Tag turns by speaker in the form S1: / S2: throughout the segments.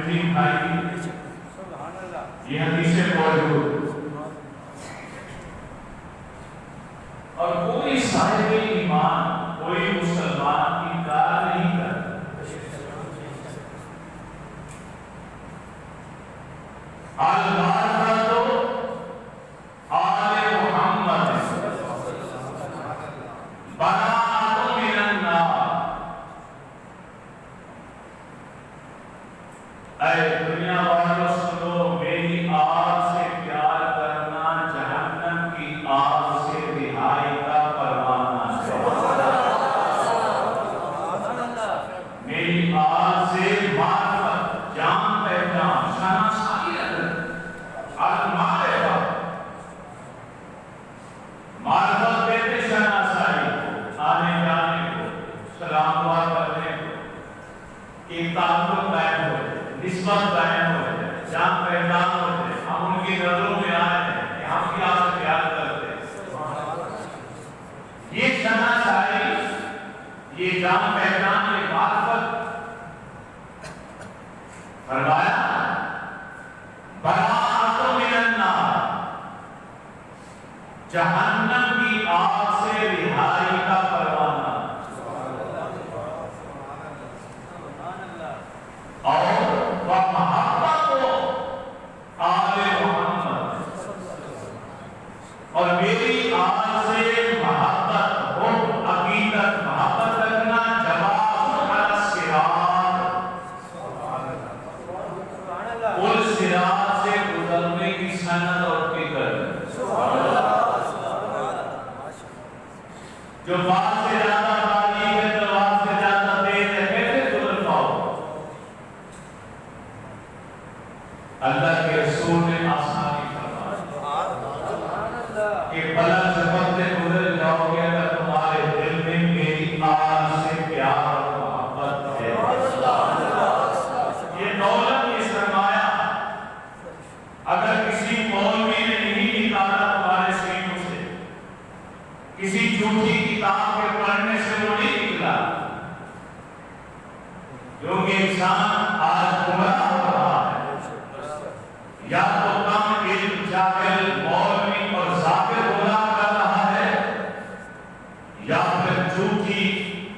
S1: مسلم بھائی یہ حدیثیں موجود اور کوئی صاحب ایمان کوئی مسلمان انکار نہیں کرتا. المعرفۃ آل محمد براءۃ من النار. اے دنیا والوں سنو، میری آگ سے پیار کرنا جہنم کی آگ سے رہائی کا پروانہ ہے. میری آگ سے معرفت، جان پہچان، شناسائی معرفت کہتے شناسائی کو، آنے جانے کو، سلام دعا کرنے کو، ایک تعلق قائم ہو جائے، نسبت قائم ہو جائے، جان پہچان ہو جائے، ہم ان کی نظروں میں آئے ہیں کہ ہم کیا سے پیار کرتے ہیں. یہ شناسائی، یہ جان پہچان، یہ معرفت فرمایا براءۃ من النار، جہنم کی آگ سے رہائی کا پروانہ. اور محبت آل محمد، اور میری آگ سے محبت ہو، عقیدت محبت رکھنا، جواز علی الصراط، پل صراط سے گزرنے کی سند اور فکر. جو بات سے زیادہ باریک ہے، تلوار سے زیادہ تیز ہے، کیسے گزر پاؤ؟ اللہ کے رسول نے آسانی فرمائی کہ بلند سفر سے گزر جاؤ گے اگر تمہارے دل میں میری آگ سے پیار اور محبت ہے. یہ دولت، یہ سرمایہ اگر کسی مولوی نے نہیں نکالا تمہارے سینوں سے، کسی جھوٹی کتاب کے پڑھنے سے وہ نہیں نکلا، کیونکہ انسان آج گمراہ ہو رہا ہے. یا تو کم علم جاہل مولوی اور ذاکر گمراہ کر رہا ہے، یا پھر جھوٹی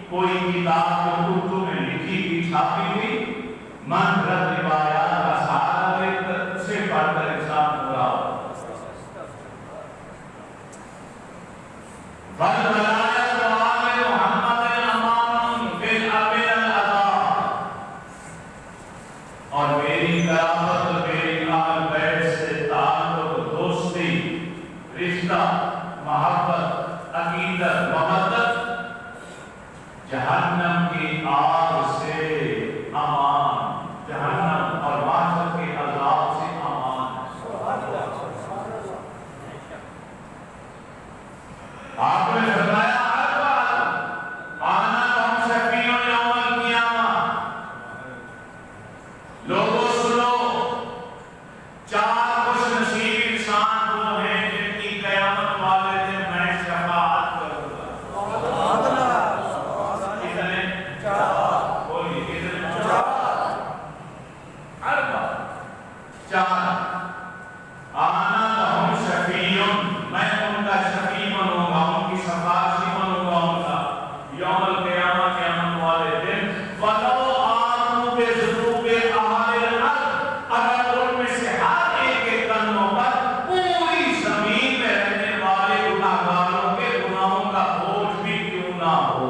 S1: کوئی کتاب جو اردو میں لکھی کی چھاپی ہوئی منفرد روایات کا سہارا لے کر اسے پڑھ کر انسان گمراہ ہو. والولایت آل محمد امان بالامن العطا، اور میری کرامت اور میری آل بیت سے تعلق، دوستی، رشتہ، محبت، عقیدت، مودت جہنم کی آگ سے امان، جہنم اور معاشر کے عذاب سے امان. آپ نے فرمایا آنا ہم شفیع یوم القیامہ. لوگوں سنو، چار خوش نصیب انسان وہ ہیں جن کی قیامت والے دن میں شفاعت کروں گا. کتنے؟ چار. بولیے کتنے؟ چار. آنا ہم شفیع، میں ان کا شفیع بنوں گا، ان کی سفارشی بنوں گا ان کا یوم القیامہ، قیامت والے دن. وَلَوْ آمَنُوا بِذُنُوبِ أَهْلِ الْأَرْضِ، اگر ان میں سے ہر ایک کے کندھوں پر پوری زمین میں رہنے والے گناہگاروں کے گناہوں کا بوجھ بھی کیوں نہ ہو.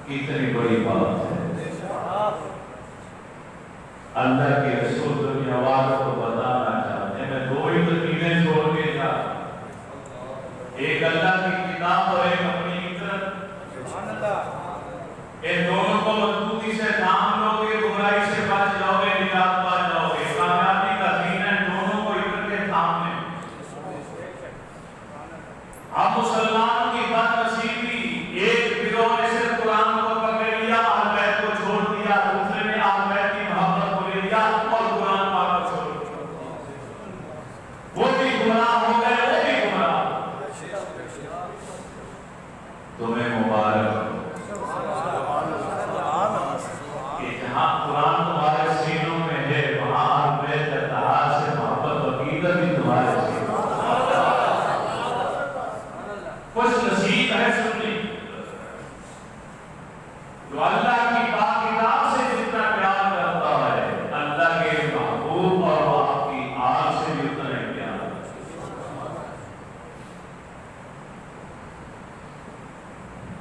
S1: اتنی بڑی بات ہے. اللہ کے رسول دنیا والوں کو بتانا چاہتے ہیں. میں دو ہی تو چیزیں چھوڑ کے جا، ایک اللہ کی کتاب اور ایک اپنی عزت. ان دونوں کو مضبوطی سے تھام لو گے، گمراہی سے بچ جاؤ گے، نجات پا جاؤ گے. کامیابی کا زینہ ان دونوں کو عزت کے تھامنے. اب مسلمانوں کی بد نصیبی، ایک گروہ نے صرف قرآن کو پکڑ لیا، اہل بیت کو چھوڑ دیا، دوسرے نے اہل بیت کی محبت کو لے لیا اور قرآن پاک کو چھوڑ دیا. وہ بھی گمراہ ہو گئے، وہ بھی گمراہ. تمہیں مبارک ہو. جو اللہ کی پاک کتاب سے جتنا پیار کرتا ہے اللہ کے محبوب اور آپ کی آگ سے بھی اتنا ہی پیار کرتا ہے۔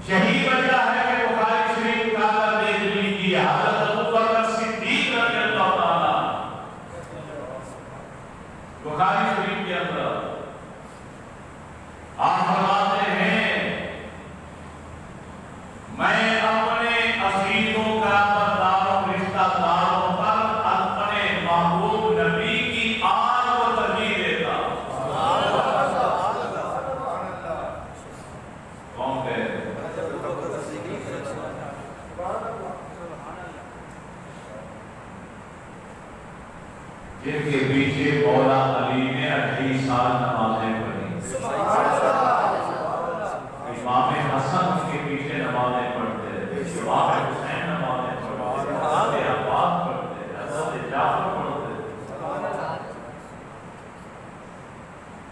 S1: یہی وجہ ہے کہ بخاری شریف کا دیکھ لیجیے حضرت ابوبکر صدیق رضی اللہ تعالیٰ بخاری شریف کے اندر آپ فرماتے ہیں میں اپنے عزیزوں قرابتداروں رشتہ داروں پر اپنے محبوب نبی کی آگ کو ترجیح دیتا ہوں۔ کون کہہ رہے؟ جن کے پیچھے مولا علی نے 28 سال نمازیں پڑھی، امام حسن کے پیچھے نمازیں پڑھتے، امام حسین نمازیں پڑھتے، حضرت عباس پڑھتے، حضرت جعفر پڑھتے۔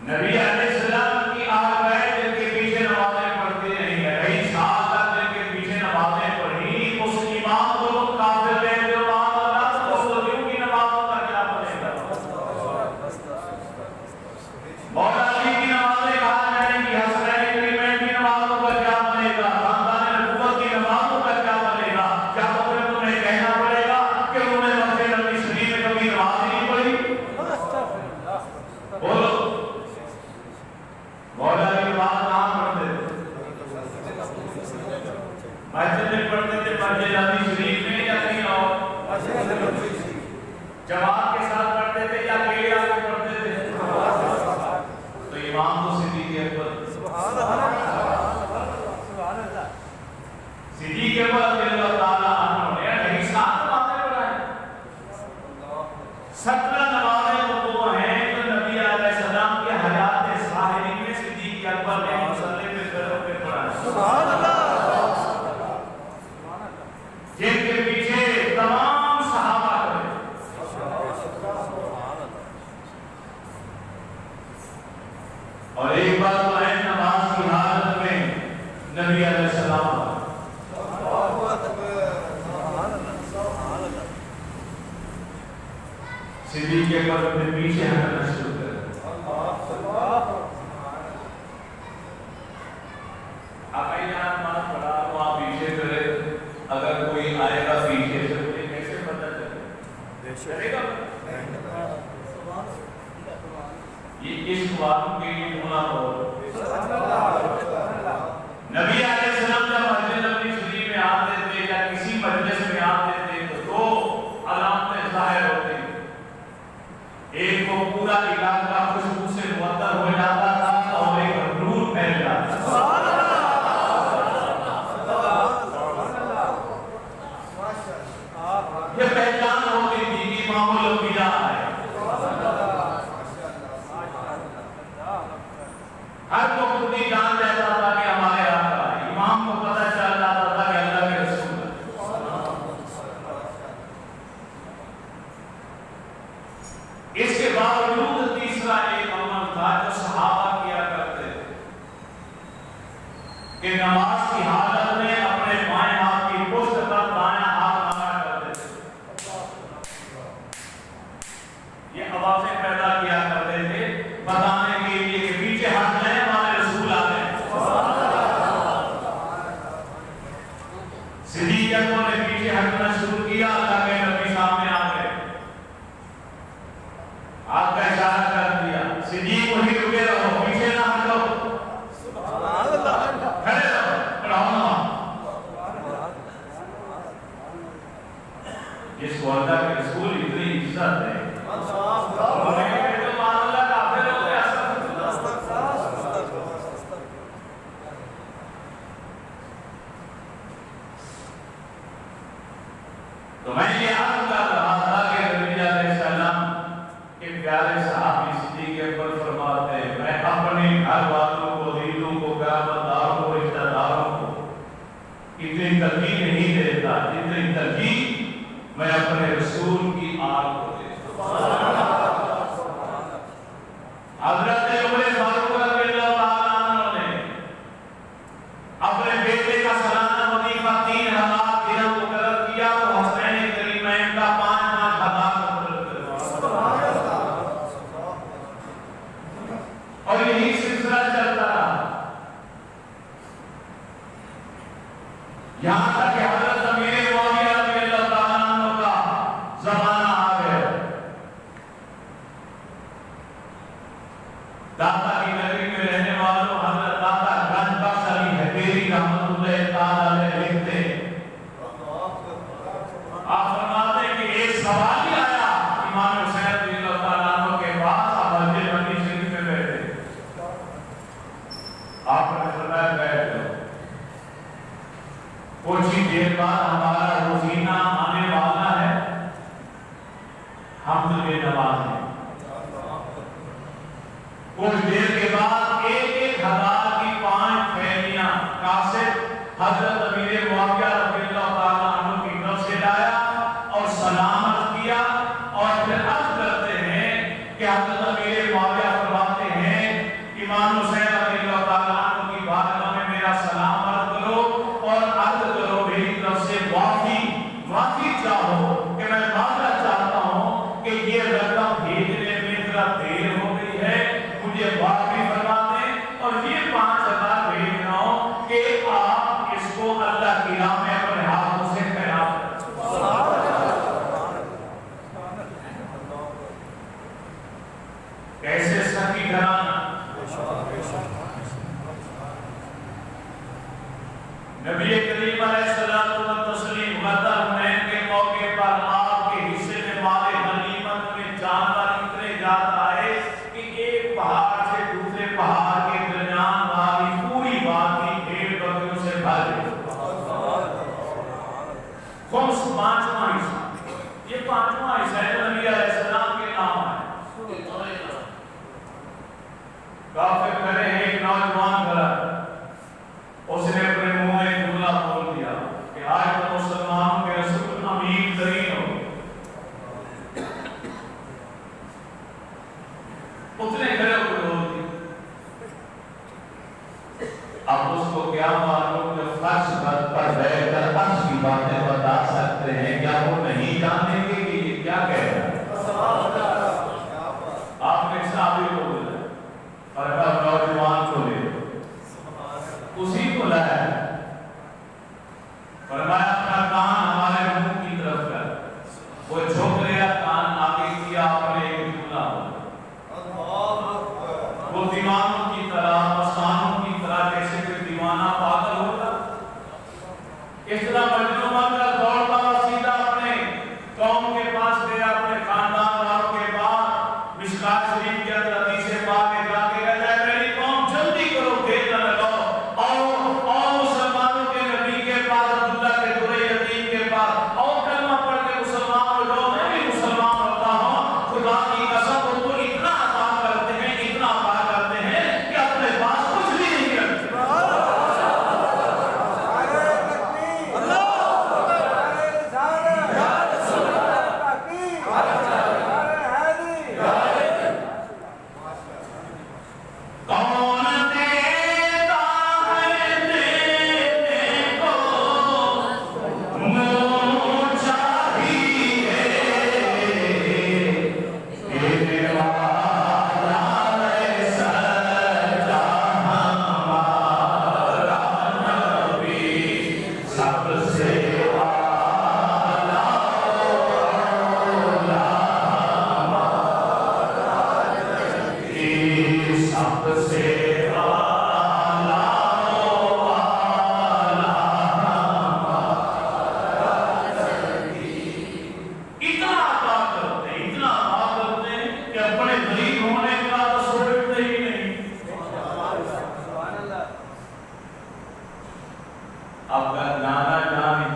S1: نبی علیہ السلام کی آل بیت جن کے پیچھے نمازیں پڑھتے نہیں، 28 سال تک جن کے پیچھے نمازیں پڑھی، اس امام کو کافر میں جو مان اللہ تو اس وجہ کی نمازوں کا کیا بنے گا؟ مولا علی کی نمازیں کہا جائیں گی، حسنین کریمین کی نمازوں کا کیا بنے گا؟ خاندان نبوت کی نمازوں کا کیا بنے گا؟ کیا پھر تمہیں کہنا پڑے گا کہ انہوں نے مسجد نبوی شریف میں کبھی نماز نہیں پڑھی؟ بولو مولا علی نماز کہاں پڑھتے تھے؟ مسجد میں پڑھتے تھے، مسجد نبوی شریف میں یا کہیں اور؟ جماعت کے ساتھ پڑھتے تھے یا اکیلے آ کے پڑھتے تھے؟ تو امام تو صدیق اکبر، صدیق اکبر رضی اللہ تعالیٰ عنہ نے 28 سال نمازیں پڑھائیں۔ 17 نمازیں وہ ہیں جو نبی علیہ السلام کی حیات ظاہری میں صدیق اکبر نے مصلی پہ گھروں پہ پڑھائیں، جن کے پیچھے تمام صحابہ کرے۔ اور ایک بار تو ہے نماز کی حالت میں نبی علیہ السلام صدیق اکبر اپنے پیچھے ہٹنا شروع کرے۔ آپ یہاں نماز پڑھا تو آپ پیچھے کرے، اگر کوئی آئے گا پیچھے سے مجھے کیسے پتہ چلے گا؟ یہ اس والوں کے لیے ہونا ہو۔ نبی علیہ السلام جب مسجد نبوی شریف میں آتے تھے یا کسی مجلس میں آتے تھے تو دو علامتیں ظاہر ہوتی، ایک کو پورا علاقہ خوشبو سے معطر ہو جاتا تھا اور ایک نور پھیل جاتا تھا۔ یہ پہچان ہوتی تھی کہ امام الانبیاء ہے۔ ہر کو خود ہی جان لیتا تھا کہ ہمارے آقا ہے، امام کو پتہ چل جاتا تھا کہ اللہ کے رسول ہے۔ اس کے باوجود تیسرا ایک عمل تھا جو صحابہ کیا کرتے تھے کہ نماز کی حالت میں اپنے بائیں ہاتھ کی پشت پر دائیں ہاتھ مارا کرتے تھے۔ یہ آوازیں پیدا کیا کرتے تھے بتانے کے لیے کہ پیچھے ہٹ جائیں، ہمارے رسول آ گئے۔ صدیق اکبر نے پیچھے ہٹنا شروع کیا، اللہ کے نبی سامنے آ گئے، آپ کا اشارہ کر دیا، صدیق وہیں رکے رہو، پیچھے نہ ہٹو، کھڑے رہو، پڑھاؤ نماز۔ جس کو اللہ کے رسول اتنی عزت ہے، انہوں نے کہا کہ مان اللہ کافر ہو گیا۔ تو میں یہ عرض کر رہا تھا کہ نبی علیہ السلام کے پیارے صحابی صدیق اکبر فرماتے ہیں میں اپنے گھر والوں کو، عزیزوں کو، قرابتداروں کو، رشتہ داروں کو اتنی ترجیح نہیں دیتا جتنی ترجیح میں اپنے رسول کی آگ کو دیتا۔ حضرت عمر فاروق رضی اللہ تعالیٰ عنہ نے اپنے بیٹے کا سالانہ وظیفہ 3000 تک کہ حضرت امیر معاویہ رضی اللہ تعالیٰ عنہ کا زمانہ آ گیا. داتا کی نگری میں رہنے والوں حضرت داتا گنج بخش علی حبیری رحمۃ اللہ تعالیٰ علیہ لکھتے آپ فرماتے ہیں کہ ایک سوال ہی آیا امام حسین رضی اللہ تعالیٰ عنہ کے پاس. آپ مسجد نبوی شریف میں بیٹھے, آپ نے فرمایا بیٹھ جاؤ, کچھ ہی دیر بعد ہمارا روزینہ آنے والا ہے, ہم تو بے نماز ہیں. کچھ دیر کے بعد 1,000 کی 5 تھیلیاں کاسب حضرت امیر معاویہ رضی اللہ تعالیٰ عنہ کی طرف سے لایا اور سلامت کیا, اور پھر عرض کرتے ہیں کہ حضرت امیر معاویہ فرماتے ہیں امام حسین رضی اللہ تعالیٰ عنہ کی بارگاہ میں میرا سلام عرض کرو اور عرض کرو میری طرف سے معافی چاہو کہ میں معذرت چاہتا ہوں کہ یہ رقم بھیجنے میں ذرا دیر ہو گئی ہے, مجھے معافی فرما دیں, اور یہ 5,000 بھیج رہا ہوں کہ آپ اس کو اللہ کی راہ میں اپنے ہاتھوں سے خیرات کریں. کیسے سخی گھرانا. نبی کریم علیہ الصلوۃ والتسلیم غزوہ حنین کے موقع پر آپ کے حصے میں مال غنیمت میں جانور اتنے زیادہ آئے کہ ایک پہاڑ سے دوسرے پہاڑ کے درمیان والی پوری وادی بھیڑ بکریوں سے بھر گئی. خمس 5واں حصہ, یہ 5واں حصہ ہے نبی علیہ السلام کے نام ہے. کافر کھڑے ہیں, ایک نوجوان کھڑا, اس نے اپنے منہ میں جملہ بول دیا کہ آج تو مسلمانوں کے رسول امین ترین ہو. اتنے کھڑے ہو کے بول دیا. اب اس کو کیا معلوم کہ فرش پر بیٹھ کر عرش کی باتیں بتا سکتے ہیں, کیا وہ نہیں جانیں گے کہ یہ کیا کہہ رہا ہے. آپ نے صحابی کو بولا اور اب نوجوان کو لے اسی کو لایا, فرمایا اپنا کان ہمارے منہ کی طرف کر. وہ جھک گیا, کان آگے کیا, اپنے ایک جملہ بولا. وہ دیوانوں کی طرح, مستانوں کی طرح, جیسے کوئی دیوانہ پاگل ہوگا, اس طرح مجنون بن کر دوڑتا ہوا سیدھا اپنے قوم کے پاس گیا, اپنے خاندان والوں کے پاس. مشکات شریف کے اندر حدیث پاک میں جا کے کہتا ہے میری قوم جلدی کرو, دیر نہ لگاؤ, اور مسلمانوں کے نبی کے پاس, عبداللہ کے درے یتیم کے پاس, اور کلمہ پڑھ کے مسلمان ہو جاؤ. میں بھی مسلمان ہوتا ہوں, خدا کی قسم وہ تو اتنا عطا کرتے ہیں, اتنا عطا کرتے ہیں کہ اپنے پاس کچھ بھی نہیں رکھتے. اب نانا جان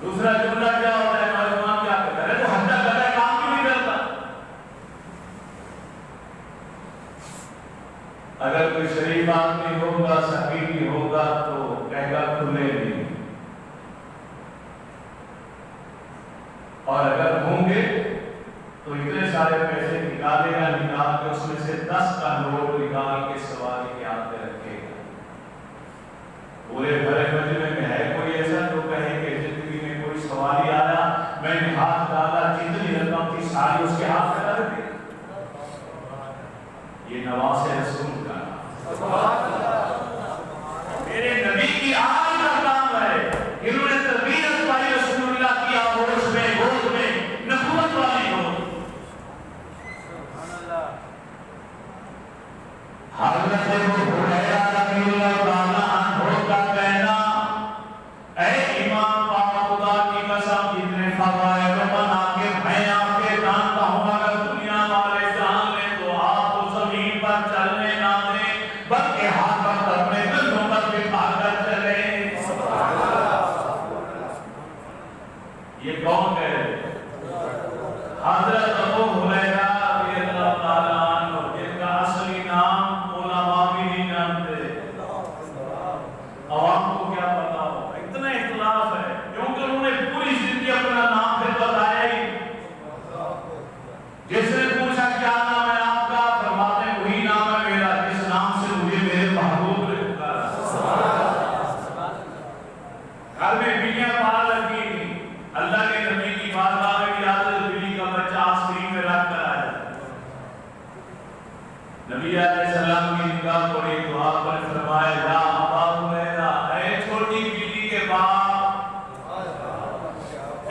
S1: دوسرا جملہ کیا ہوتا ہے؟ نوجوان کیا کرتا ہے؟ تو حد تک کرتا ہے، کام بھی نہیں کرتا۔ اگر کوئی شریف آدمی ہوگا، سخی ہوگا تو کہے گا کھلے نہیں، اور اگر ہوں گے تو اتنے سارے پیسے نکالے گا، نکال کے اس میں سے 10 کا نوٹ نکال کے سواری کے ہاتھ میں رکھے گا۔ پورے بھرے مجمع میں ہے کوئی ایسا جو کہے کہ زندگی میں کوئی سواری آیا، میں نے ہاتھ ڈالا، جتنی رقم تھی ساری اس کے ہاتھ میں رکھ دی؟ یہ نواز رسول کا میرے نبی کی آج کا کام ہے۔ انہوں نے تربیت پائی رسول اللہ کی آغوش میں، گود میں، نبوت والی گود۔ حضرت ابو ہریرہ رضی اللہ تعالیٰ عنہ کا کہنا، اے امام پاک خدا کی قسم جتنے فضائل و مناقب میں آپ کے جانتا ہوں، اگر دنیا والے جان لیں تو آپ کو زمین پر چلنے نہ دیں، بلکہ ہاتھ پر اپنے دلوں پر بٹھا کر چلیں۔ یہ کون ہے؟ حضرت ابو ہریرہ رضی اللہ تعالیٰ عنہ، جن کا اصلی نام علماء بھی نہیں جانتے، عوام کو کیا پتا ہو، اتنا اختلاف ہے کیونکہ انہوں نے پوری زندگی اپنا نام پھر بتایا ہی۔ جس نے پوچھا کیا نام ہے آپ کا، فرماتے ہیں وہی نام ہے میرا جس نام سے مجھے میرے محبوب نے پکارا۔ گھر میں بلیاں پال رکھی تھی، اللہ کے نبی کی بارگاہ میں بھی حضرت بلی کا بچہ آسمان میں رکھ کر آیا۔ نبی علیہ السلام کی نگاہ پڑی تو آپ نے فرمایا یا ابا ہریرہ، اے چھوٹی بلی کے باپ،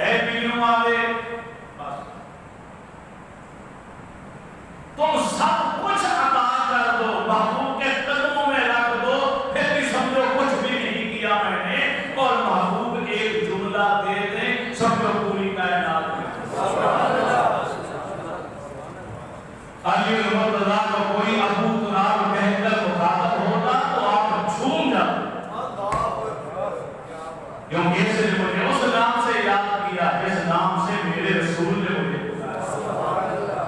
S1: اے بلیوں والے، تم سب کچھ عطا کر دو، محبوب کے قدموں میں رکھ دو، پھر بھی سمجھو کچھ بھی نہیں کیا میں نے، اور محبوب ایک جملہ دے دیں سمجھو پوری کائنات میں۔ علی المرتضیٰ کو کوئی ابو تراب کہہ کر مخاطب ہوتا تو آپ جھوم جاتے، کیونکہ اس نے مجھے اس نام سے یاد کیا جس نام سے میرے رسول نے مجھے پکارا۔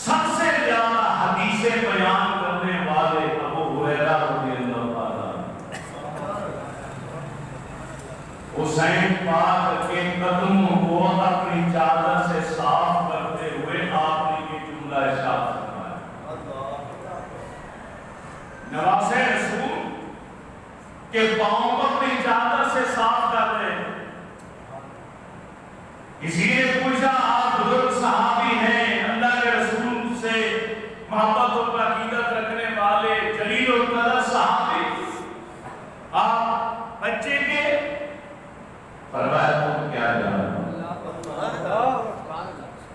S1: سب سے زیادہ حدیثیں بیان کرنے والے ابو ہریرہ رضی اللہ تعالیٰ، حسین پاک کے قدموں کو اپنی چادر سے صاف کرتے ہوئے آپ نے یہ جملہ ارشاد فرمایا، نواز رسول کے پاؤں کو اپنی چادر سے صاف کر رہے ہیں۔ کسی نے پوچھا آپ بزرگ صحابی ہیں، اللہ کے رسول سے محبت اور عقیدت رکھنے والے جلیل القدر صحابی، آپ بچے کے؟ فرمایا تم کیا جانتے؟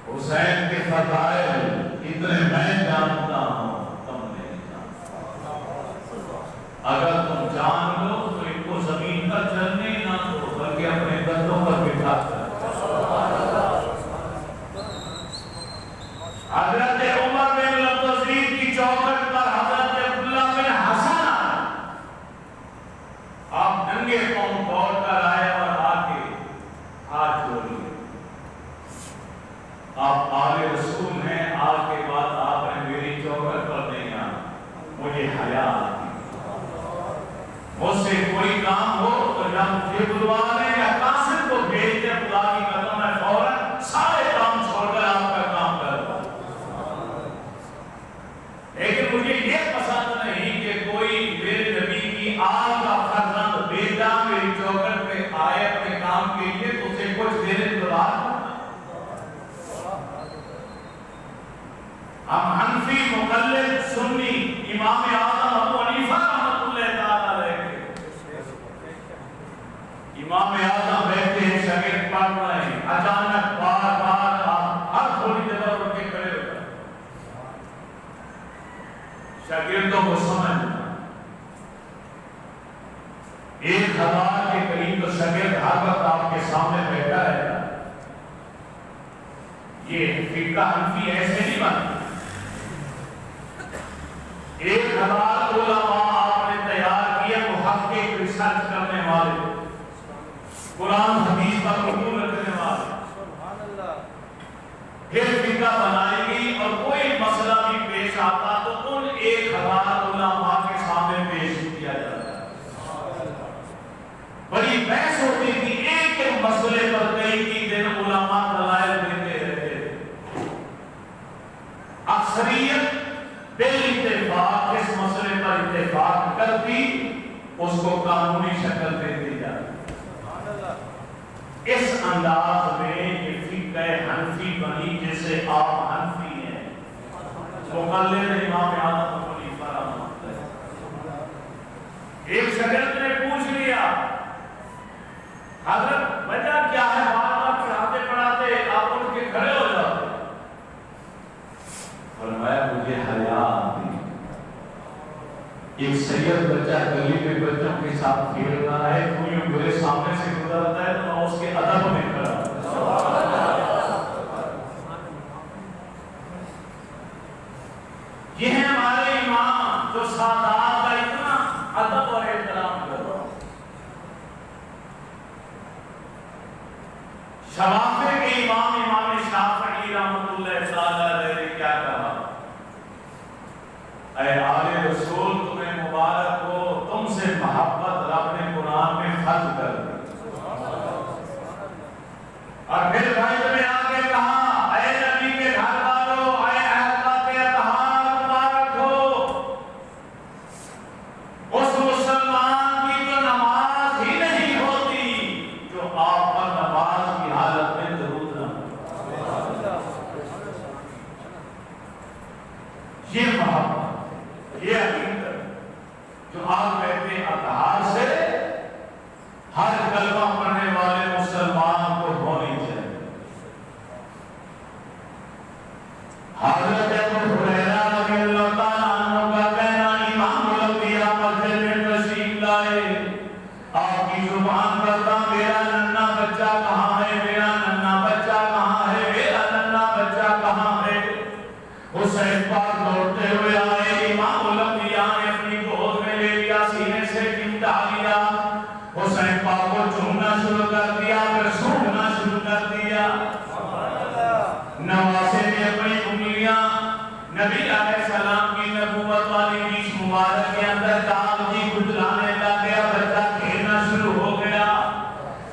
S1: حسین کے فضائل اتنے میں جانتا ہوں، تم نہیں جانتا۔ اگر تم جان لو تو ان کو زمین پر چلنے نہ دو، بلکہ اپنے کندھوں پر بٹھا کر۔ حضرت عمر بن عبدالعزیز کی چوکھٹ پر حضرت عبداللہ بن حسن آئے، آپ ننگے پاؤں دوڑ کر آئے اور آ کے ہاتھ جوڑ لیے۔ آپ آل رسول ہیں، آج کے بعد آپ نے میری چوکھٹ پر نہیں آنا، مجھے حیا آتی، مجھ سے کوئی کام ہو تو یا مجھے بلوا لیں یا قاصد کو بھیج دیں، خدا کی قسم میں فوراً سارے کام چھوڑ کر آپ کا کام کرتا ہوں۔ لیکن مجھے یہ پسند نہیں کہ کوئی میرے نبی کی آل کا فرزند بیٹا میری چوکھٹ پہ آئے اپنے کام کے لیے تو اسے کچھ دیر انتظار کرنا۔ ہم حنفی مقلد سنی امام اعظم ابو حنیفہ رحمۃ اللہ تعالیٰ علیہ کے امام اعظم بیٹھے ہیں، شاگرد پڑھ رہے ہیں، اچانک بار بار ہر تھوڑی جگہ اٹھ کے کھڑے ہو گئے۔ شاگردوں کو سمجھنا 1000 کے قریب تو شاگرد ہر وقت آپ کے سامنے بیٹھا ہے۔ یہ فقہ حنفی ایسے نہیں بنتا۔ 1000 علماء آپ نے تیار کیے، محقق تحقیق ریسرچ کرنے والے، قرآن حدیث پر رجوع رکھنے والے پھر فقہ بنائے گی، اور کوئی مسئلہ بھی پیش آتا تو ان 1000 علماء کے سامنے پیش کیا جاتا ہے۔ بڑی بحث ہوتی تھی، ایک ایک مسئلے پر کئی دن علماء دلائل دیتے رہتے، اکثریت بالاتفاق اس مسئلے پر اتفاق کرتی، اس کو قانونی شکل دے دی جاتی۔ اس انداز میں یہ فقہ حنفی بنی، جیسے آپ حنفی ہیں، مقلد امام اعظم ابو حنیفہ رحمۃ اللہ۔ ایک شاگرد نے پوچھ لیا، حضرت وجہ کیا ہے، بات پڑھاتے پڑھاتے آپ اٹھ کے کھڑے ہو جاتے؟ فرمایا مجھے حیا آتی، ایک سید بچہ گلی میں بچوں کے ساتھ کھیل رہا ہے، کوئی میرے سامنے سے گزرتا ہے تو میں اس کے ادب میں کھڑا ہوں۔ یہ ہے ہمارے امام جو سادات کا اتنا ادب اور احترام کرتا۔ شوافع کے امام شافعی رحمۃ اللہ تعالی علیہ نے کیا کہا؟ اے آل رسول تمہیں مبارک ہو، تم سے محبت رب نے قرآن میں فرض کر دی۔ اور پھر بائبل میں آگے کہا، اے نبی کے گھر والوں، اے اہل کے اطہار مبارک ہو، اس مسلمان کی تو نماز ہی نہیں ہوتی جو آپ پر نماز کی حالت میں درود نہ ہو۔ یہ محبت، یہ عقیدت جو آپ کہتے ہیں اطہار سے ہر کلمہ پڑھنے والے مسلمان کو ہونی چاہیے۔ حضرت ابو ہریرہ رضی اللہ تعالیٰ عنہ کا کہنا، امام الانبیاء مسجد میں تشریف لائے، آپ کی زبان پر تھا، میرا ننھا بچہ کہاں ہے، میرا ننھا بچہ کہاں ہے، میرا ننھا بچہ کہاں ہے۔ حسین پاک دوڑتے ہوئے آئے، امام الانبیاء نے اپنی گود میں لے لیا، سینے سے چمٹا لیا، حسین پاک کو چومنا شروع کر دیا، پھر سونگنا شروع کر دیا۔ نواسے نے اپنی انگلیاں نبی علیہ السلام کی نبوت والی نیش مبارک کے اندر ڈال دی، کھجلانے لگ گیا، بچہ کھیلنا شروع ہو گیا۔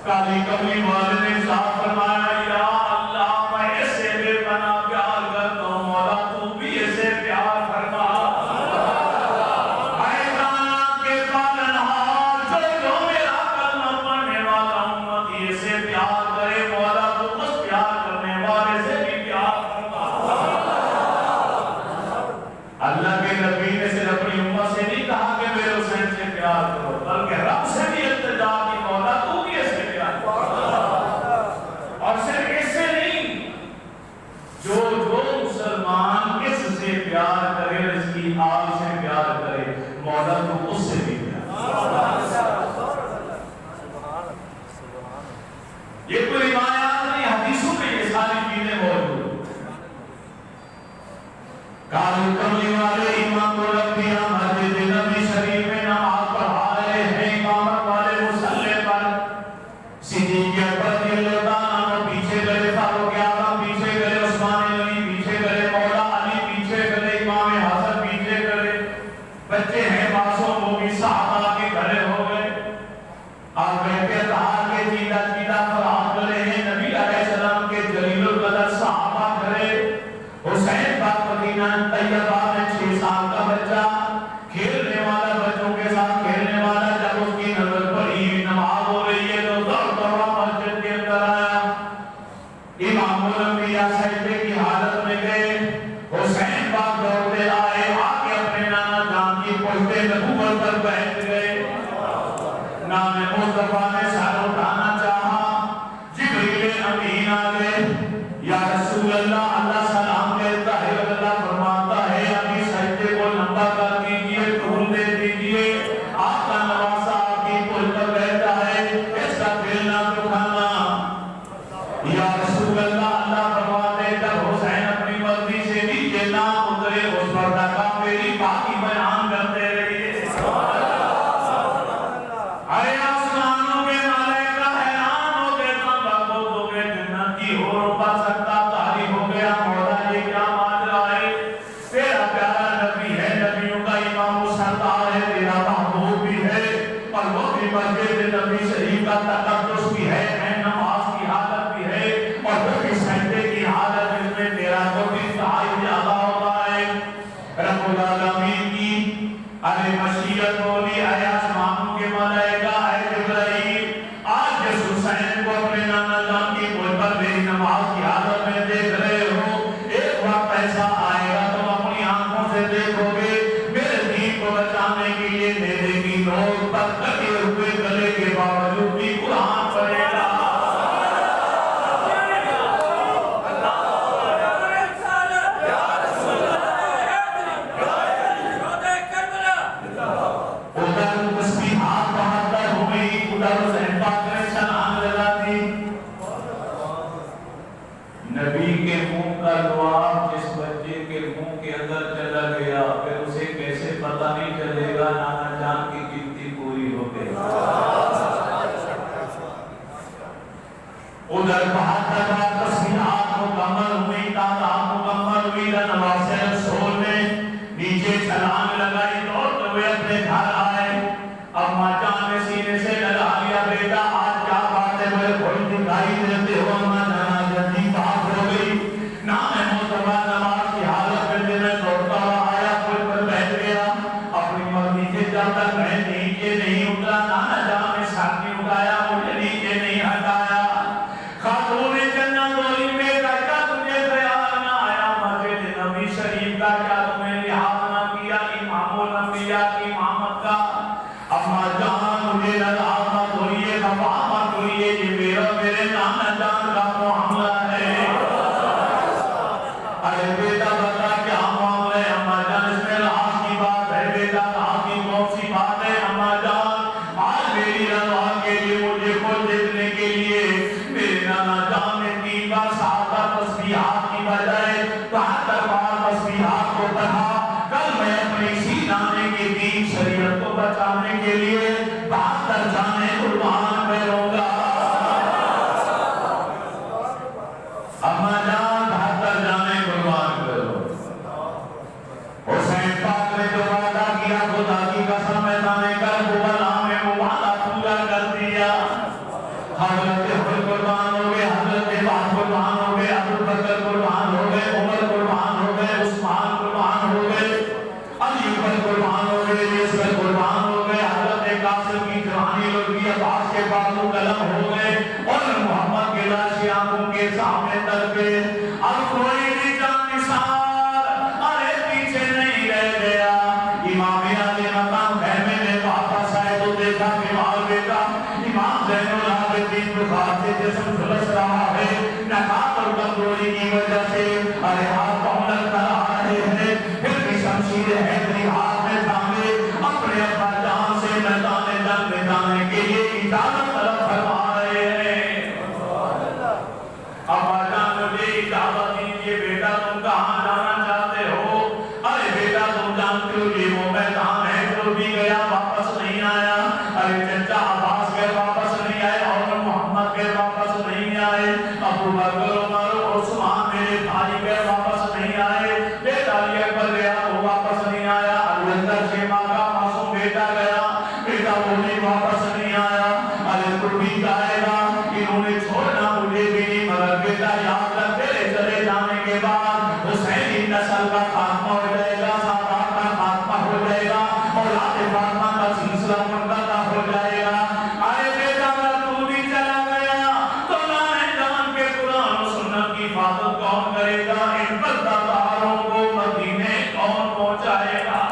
S1: کالی کملی والے نے صاف فرمایا، یا اللہ میں ایسے بے پناہ پیار کرتا ہوں، مولا تو بھی ایسے پیار فرما۔ یہ کوئی روایات نہیں، حدیثوں میں یہ ساری چیزیں موجود ہیں۔ کالی کملی والے امام الانبیاء مسجد نبی شریف میں نماز پڑھا رہے بھی مسجد نبی شریف کا تقدس بھی ہے نماز کی حالت بھی ہے اور وہ بھی سجدے کی حالت جس میں تیرا تو بھی انتہائی زیادہ ہوتا ہے رب العالمین کی ارے مشیت بولی اے آسمانوں کے ملائکہ اے جبرائیل آج جس حسین کو اپنے نانا جان کی گود پر میری نماز کی حالت میں دیکھ رہے ہو ایک وقت ایسا آئے گا تم اپنی آنکھوں سے دیکھو گے میرے دین کو بچانے کے لیے میرے کی نوک پر کٹے ہوئے گلے کے باوجود بھی قرآن پڑھے گا نبی کے منہ کا لعاب جس بچے کے منہ کے اندر چلا گیا پھر اسے کیسے پتہ نہیں چلے گا نانا جان کی گنتی پوری ہو گئی ادھر 72 بار تسبیحات مکمل ہوئی تعداد مکمل ہوئی نواز رسول نے نیچے چھلانگ لگائی دوڑتے ہوئے اپنے گھر آئے اماں جان نے سینے سے لگا لیا بیٹا آج کیا بات ہے مجھے کوئی دکھائی دیتے ہو اماں جانا جلدی بات ہو گئی نام مصطفیٰ نماز کی حالت میں دن میں دوڑتا ہوا آیا کوئی پر بیٹھ گیا اپنی مرضی سے جب تک میں نیچے نہیں اترا نانا جان نے ساتھ نہیں اٹھایا مجھے نیچے نہیں ہٹایا خاتون جنت بولی بیٹا کیا تجھے خیال نہ آیا مسجد نبی شریف کا کیا تمہیں لحاظ نہ کیا امام الانبیاء کی امامت کا اماں جان مجھے ناراض مت ہوئیے خفا مت ہوئیے یہ میرے نانا جان کا معاملہ ہے ارے بیٹا بتا کیا معاملہ ہے اماں جان اس میں لحاظ کی بات ہے بیٹا لحاظ کی کون سی بات ہے اماں جان آج میری رضا کے لیے مجھے خود دیکھنے کے لیے میرے نانا جان نے 3 بار سادہ تسبیحات کی بجائے 72 بار تسبیحات کو پڑھا کل میں اپنی سینانے کے دین شریعت کو بچانے کے لیے 72 جانے قربان کروں گا اماں جان 72 جانے قربان کرو حسین پاک نے جو وعدہ کیا خدا کی قسم میدان کربلا میں وہ وعدہ پورا کر دیا حضرت حسین قربان ہو گئے حضرت عباس قربان ہو گئے ابوبکر قربان ہو گئے عمر قربان ہو گئے عثمان قربان ہو گئے علی قربان ہو گئے یسر قربان ہو گئے حضرت قاسم کی جوانی لڑکی عباس کے بازو قلم ہو گئے اور محمد کے لاشیں آنکھوں کے سامنے تر گئے اب کوئی بھی جان نثار ارے پیچھے نہیں رہ گیا امام علی مقام خیمے میں واپس آئے تو دیکھا کہ مال بیٹا امام زین العابدین بخار سے جسم جھلس رہا ہے نقاب اور کمزوری کی وجہ سے ارے ہاتھ پاؤں لگتا آ رہے ہیں پھر بھی شمشیر حیدری ہاتھ میں تھامے اپنے ابا جان سے میدان جنگ میں جانے کے لیے اجازت طلب فرما رہے ہیں ابا جان مجھے اجازت دیجیے بیٹا تم کہاں جانا چاہتے ہو ارے بیٹا تم جانتے ہو یہ وہ میدان ہے جو بھی گیا واپس نہیں آیا ارے چچا عباس گئے واپس نہیں آئے اور محمد گئے واپس نہیں آئے ابو بکر عمر عثمان میرے بھائی گئے واپس نہیں آئے بیٹا علی اکبر گیا وہ واپس نہیں آیا الوندر شیما کا معصوم بیٹا گیا بیٹا وہ بھی واپس نہیں آیا ارے تو بھی جائے گا انہوں نے چھوڑنا مجھے بھی نہیں مگر بیٹا یاد رکھ تیرے چلے جانے کے بعد حسینی نسل کا خاتمہ ہو جائے گا سادات کا خاتمہ ہو جائے گا اولاد فاطمہ کا سلسلہ منقطع ہو جائے گا ارے بیٹا اگر تو بھی چلا گیا تو نانے جان کے قرآن و سنت کی حفاظت کون کرے گا ان بدداروں کو مدینے کون پہنچائے گا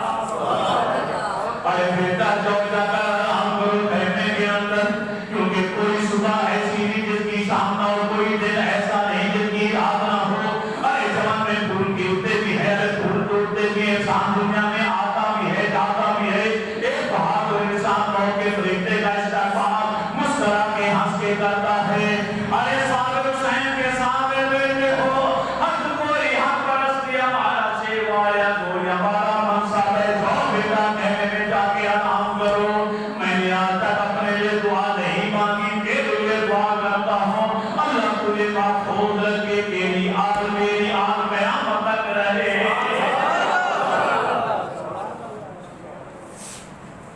S1: ارے بیٹا جو جاتا آرام کرو خیمے کے اندر کیونکہ کوئی صبح ایسی نہیں جس کی شام نہ ہو کوئی دن ایسا نہیں جس کی رات نہ ہو ارے زمان میں پھول گرتے بھی ہے پھول ٹوٹتے بھی ہے انسان دنیا میں آتا بھی ہے جاتا بھی ہے ایک بہادر انسان رہو کے فرشتے کا استقبال مسکرا کے ہنس کے کرتا ہے ارے صابر حسین کے سامنے بیٹھے ہو حق کوئی حق پرستی ہمارا سیوا یا کوئی ہمارا منصب ہے جو بیٹا کہنے میں جا کے آرام کرو میں نے آج تک اپنے لیے دعا نہیں مانگی تیرے لیے دعا کرتا ہوں اللہ تجھے محفوظ رکھے تیری آل میری آل قیامت تک رہے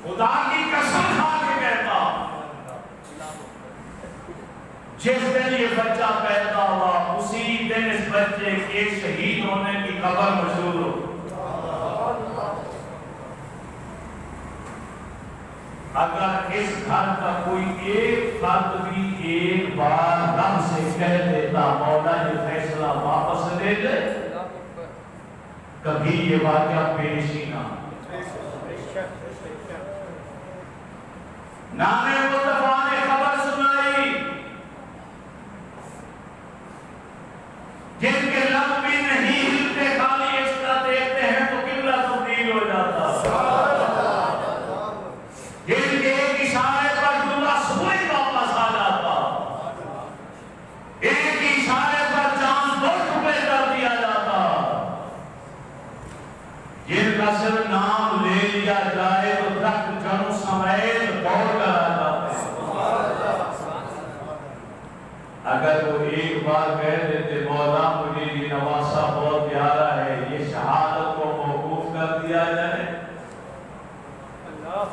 S1: خدا کی قسم کھا کے کہتا جس دن یہ بچہ پیدا ہوا اسی دن اس بچے کے شہید ہونے کی خبر مشہور ہو. اگر اس گھر کا کوئی ایک فرد بھی ایک بار رب سے کہہ دیتا مولا یہ فیصلہ واپس لے لے, کبھی یہ واقعہ پیش ہی نہ. نانے مصطفیٰ نے خبر سنائی, جن کے لب بھی نہیں ہلتے خالی اس طرح دیکھتے ہیں تو قبلہ تبدیل ہو جاتا. جن کے ایک اشارے پر جملہ سوئی واپس آ جاتا, ایک اشارے پر چاند دو ٹکڑے کر دیا جاتا, جن کا صرف نام لے لیا جائے تو درخت جنوں سمیت دوڑ کر آ جاتے. اگر وہ ایک بار کہہ دیتے مولا مجھے یہ نواسہ بہت پیارا ہے, یہ شہادت کو موقوف کر دیا جائے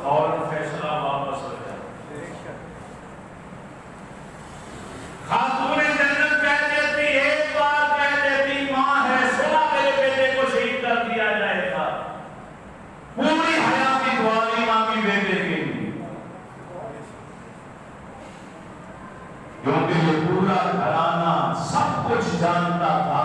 S1: اور فیصلہ واپس ہو جائے. خاتون جنت کہہ دیتی, ایک بار کہہ دیتی ماں ہے سنا میرے بیٹے کو شہید کر دیا جائے گا, پوری حیاتی دعائی مانگی بیٹے کے لیے, کیونکہ یہ پورا گھرانہ سب کچھ جانتا تھا.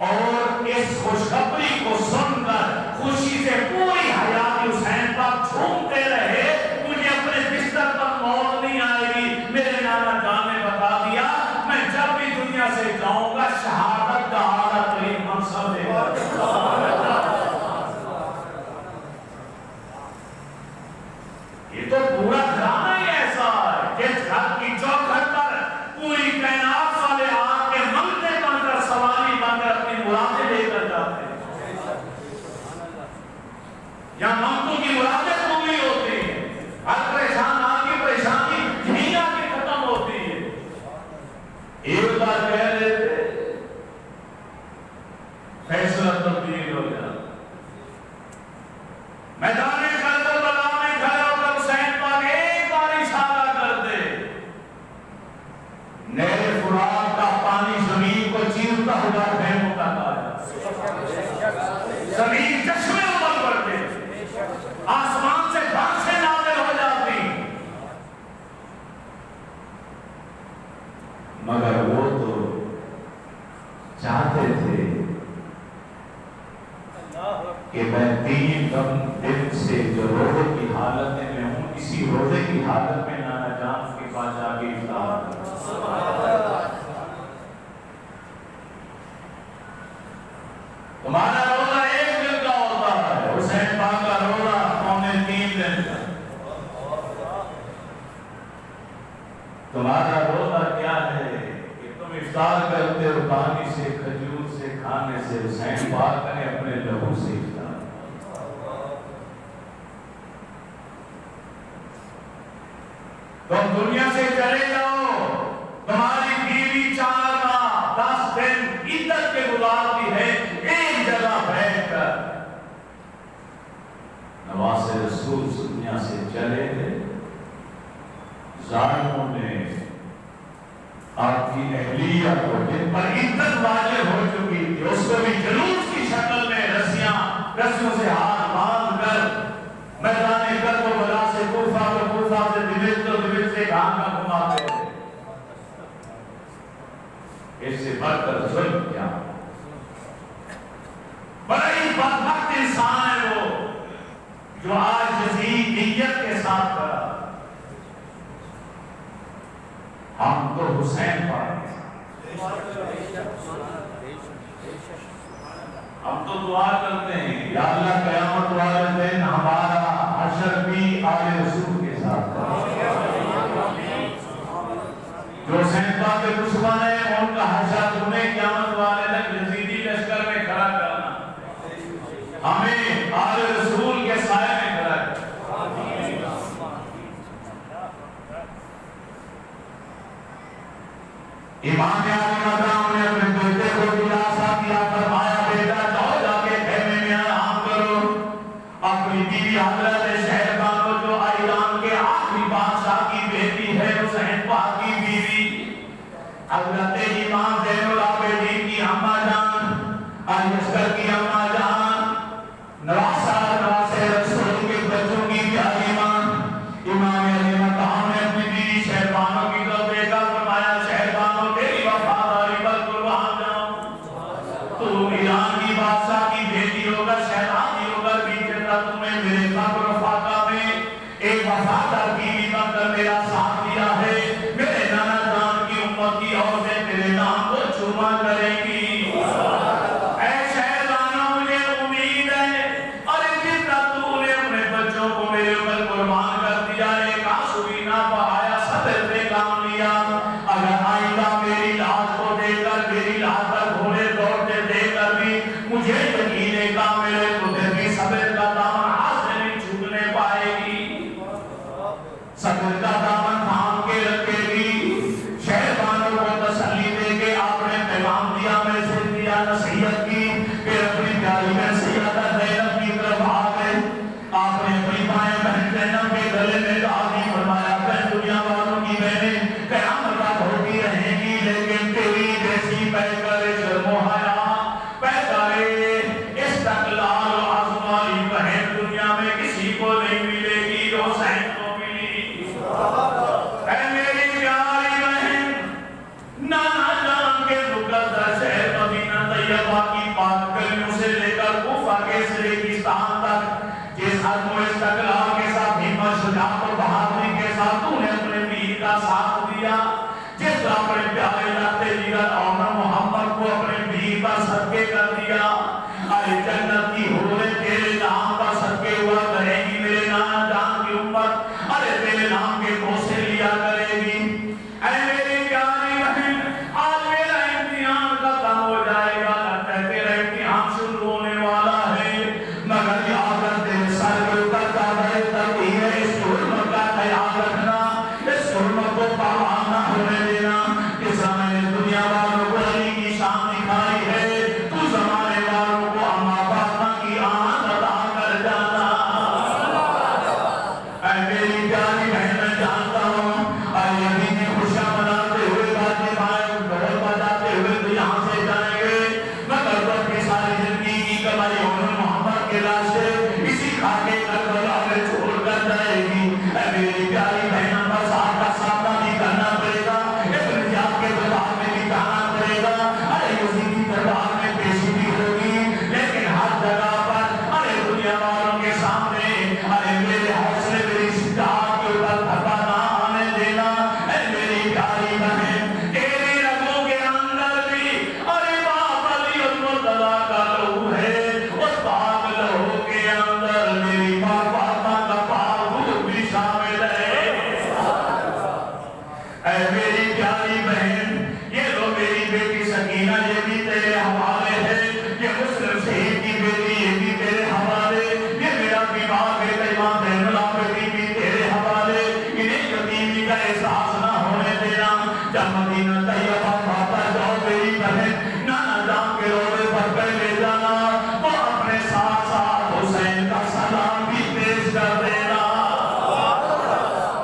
S1: اور اس خوشخبری کو سن کر خوشی سے پوری حیات حسین پر جھومتے رہے. مجھے اپنے بستر پر موت نہیں آئے گی, میرے نانا جان نے بتا دیا میں جب بھی دنیا سے جاؤں گا شہادت کا اعلیٰ ترین منصب دے گا. یہ تو پورا گھرانہ ہی ایسا ہے جس گھر کی چوکھٹ پر پوری کائنات والے آ کے منگتے بن کر سواری بن کر اپنی مرادیں لے کر جاتے ہیں. یا منگتوں کی مرادیں پوری ہوتی ہیں, ہر پریشان آدمی پریشانی یہیں آ کے ختم ہوتی ہے. ایک بار کہہ دیتے فیصلہ تبدیل ہو جاتا. میدان کربلا میں کھڑے ہو کر حسین پاک ایک بار اشارہ کر دے, نہر فرات کا پانی زمین کو چیرتا ہوا خیموں تک آ جاتا. زمین چشمے ابل پڑتے, آسمان سے بارشیں نازل ہو جاتی. مگر وہ تو چاہتے تھے کہ میں 3 دن سے جو روزے کی حالت میں ہوں اسی روزے کی حالت میں نانا جان کے پاس جا کے افطار کروں. تمہارا روزہ 1 دن کا ہوتا ہے, حسین پاک کا روزہ 3 دن کا. تمہارا روزہ کیا ہے کہ تم افطار کرتے ہو پانی سے, کھجور سے, کھانے سے. حسین پاک نے اپنے لہو سے افطار. تم دنیا سے چلے جاؤ, تمہاری بیوی 4 ماہ 10 دن عدت کے گزارتی ہے ایک جگہ بیٹھ کر. نواز رسول دنیا سے چلے گئے, ظالموں نے آپ کی اہلیہ کو جن پر عدت واجب ہو چکی تھی اس کو بھی جلوس کی شکل میں رسیوں سے ہاتھ باندھ کر میدان کربلا سے کوفہ کو, کوفہ سے دمشق کو, دمشق سے گھام کا گھماتے تھے. اس سے بڑھ کر ظلم کیا, بڑا ہی بدبخت انسان ہے وہ جو آج جزید نیت کے ساتھ کرا. ہم تو حسین پاک, ہم تو دعا کرتے ہیں یا اللہ قیامت والے دن ہمارا حشر بھی آل رسول کے ساتھ کرے. جو حسین پاک کے دشمن ہیں ان کا حشر انہیں قیامت والے دن یزیدی لشکر میں کھڑا کرنا, ہمیں آل رسول کے سائے میں کھڑا کرنا. امام علی مقام نے اپنے بیٹے کو دلاسا دیا, فرمایا بیٹا جاؤ جا کے خیمے میں آرام کرو. اپنی بیوی حضرت شہربانو جو ایران کے آخری بادشاہ کی بیٹی ہے, حسین پاک کی بیوی, حضرت امام زین العابدین کی اماں جان، علی اصغر کی اماں جان، نواسہ رسول کے بچوں کی پیاری ماں امام علی مقام نے اپنی بیوی شہبانوں کی طرف دیکھا، فرمایا شہبانوں تیری وفاداری پر قربان جاؤں، تو ایران کی بادشاہ کی بیٹی ہو کر شہزادی ہو کر بھی جتنا تمہیں میرے قبر و فاقہ میں ایک وفادار بیوی بن کر میرا ساتھ دیا ہے، میرے نانا جان کی امت کی عورتیں تیرے نام کو چوما کریں گی۔ اے شہزادوں مجھے امید ہے، اور جتنا تو نے اپنے بچوں کو میرے اوپر قربان کر دیا، ایک آنسو بھی نہ بہایا، صبر سے کام لیا، اگر آئندہ میری لاش کو دے کر، میری لاش پر گھوڑے دوڑتے دے کر بھی مجھے یقین کامل ہے تو بھی صبر کا دامن ہاتھ سے نہیں چھوٹنے پائے گی، صبر کا دامن تھام کے رکھے گی۔ شہبانوں کو تسلی دے کے آپ نے پیغام دیا، میں سے دیا نصیحت کی، پھر اپنی پیاری میں سیدہ زینب کی طرف آ گئے، آپ نے اپنی بائیں بہن زینب کے گلے میں ڈال دی، فرمایا بہن دنیا والوں کی بہنیں قیامت تک ہوتی رہیں گی، لیکن تیری جیسی پیکر شرم و حیا، پیکر استقلال و عزم والی بہن دنیا میں کسی کو نہیں ملے گی جو حسین کو ملی۔ اے میری پیاری بہن، نانا جان کے مقدس شہر مدینہ طیبہ کی پاک گلیوں سے لے کر کوفہ کے سریستان تک جس عزم و استقلال کے ساتھ ہمت، شجاعت و بہادری کے ساتھ تو نے اپنے پیر کا ساتھ دیا، جس طرح اپنے پیارے لگتے جگر عمر محمد کو اپنے پیر پر صدقے کر دیا، ارے جنت کی حوریں تیرے نام پر صدقے ہوا کریں گی، میرے نانا جان کی امت ارے تیرے نام کے بوسے لیا کرے گی۔ اے میری پیاری بہن، آج میرا امتحان ختم ہو جائے گا، لگتا ہے تیرا امتحان شروع ہونے والا ہے، مگر یاد رکھ تیرے سر کے اوپر چادر تکی ہے، اس حرمت کا خیال رکھنا، اس حرمت کو پامال نہ ہونے دینا، کہ زمانے دنیا والوں کو علی کی شان دکھائی ہے، تو زمانے والوں کو اما فاطمہ کی آن عطا کر جانا۔ اے میری پیاری بہن، میں جانتا ہوں اے یہی نے خوشیاں مناتے ہوئے باجے بھائی ڈھول بجاتے ہوئے تو یہاں سے جائیں گے، مگر وہ اپنی ساری زندگی کی کمائی حضور محمد کے راستے اسی خاکے کربلا میں چھوڑ کر جائے گی۔ اے میری پیاری بہن، بس آپ کا سامنا بھی کرنا پڑے گا، ابن زیاد کے دربار میں بھی جانا پڑے گا، ارے اسی کی دربار میں پیشی بھی ہوگی، لیکن ہر جگہ پر ارے دنیا والوں کے سامنے ارے میرے حوصلے میری شجاعت کے اوپر دھبا نہ آنے دینا۔ اے میری پیاری بہن، تیری رگوں کے اندر بھی ارے باپ علی المرتضیٰ کا لہو ہے، اس پاک لہو کے اندر میری ماں فاطمہ کا پاک دودھ بھی شامل ہے۔ اے میری پیاری بہن، یہ لو میری بیٹی سکینہ، یہ بھی تیرے حوالے ہے، یہ مسلم شہید کی بیٹی، یہ بھی تیرے حوالے، یہ میرا بیمار بیٹا امام زین العابدین بھی تیرے حوالے، انہیں یتیمی کا احساس نہ ہونے دینا۔ جب مدینہ طیبہ واپس جاؤ میری بہن، نانا جان کے روضے پر پہلے جانا، وہ اپنے ساتھ ساتھ حسین کا سلام بھی پیش کر دینا۔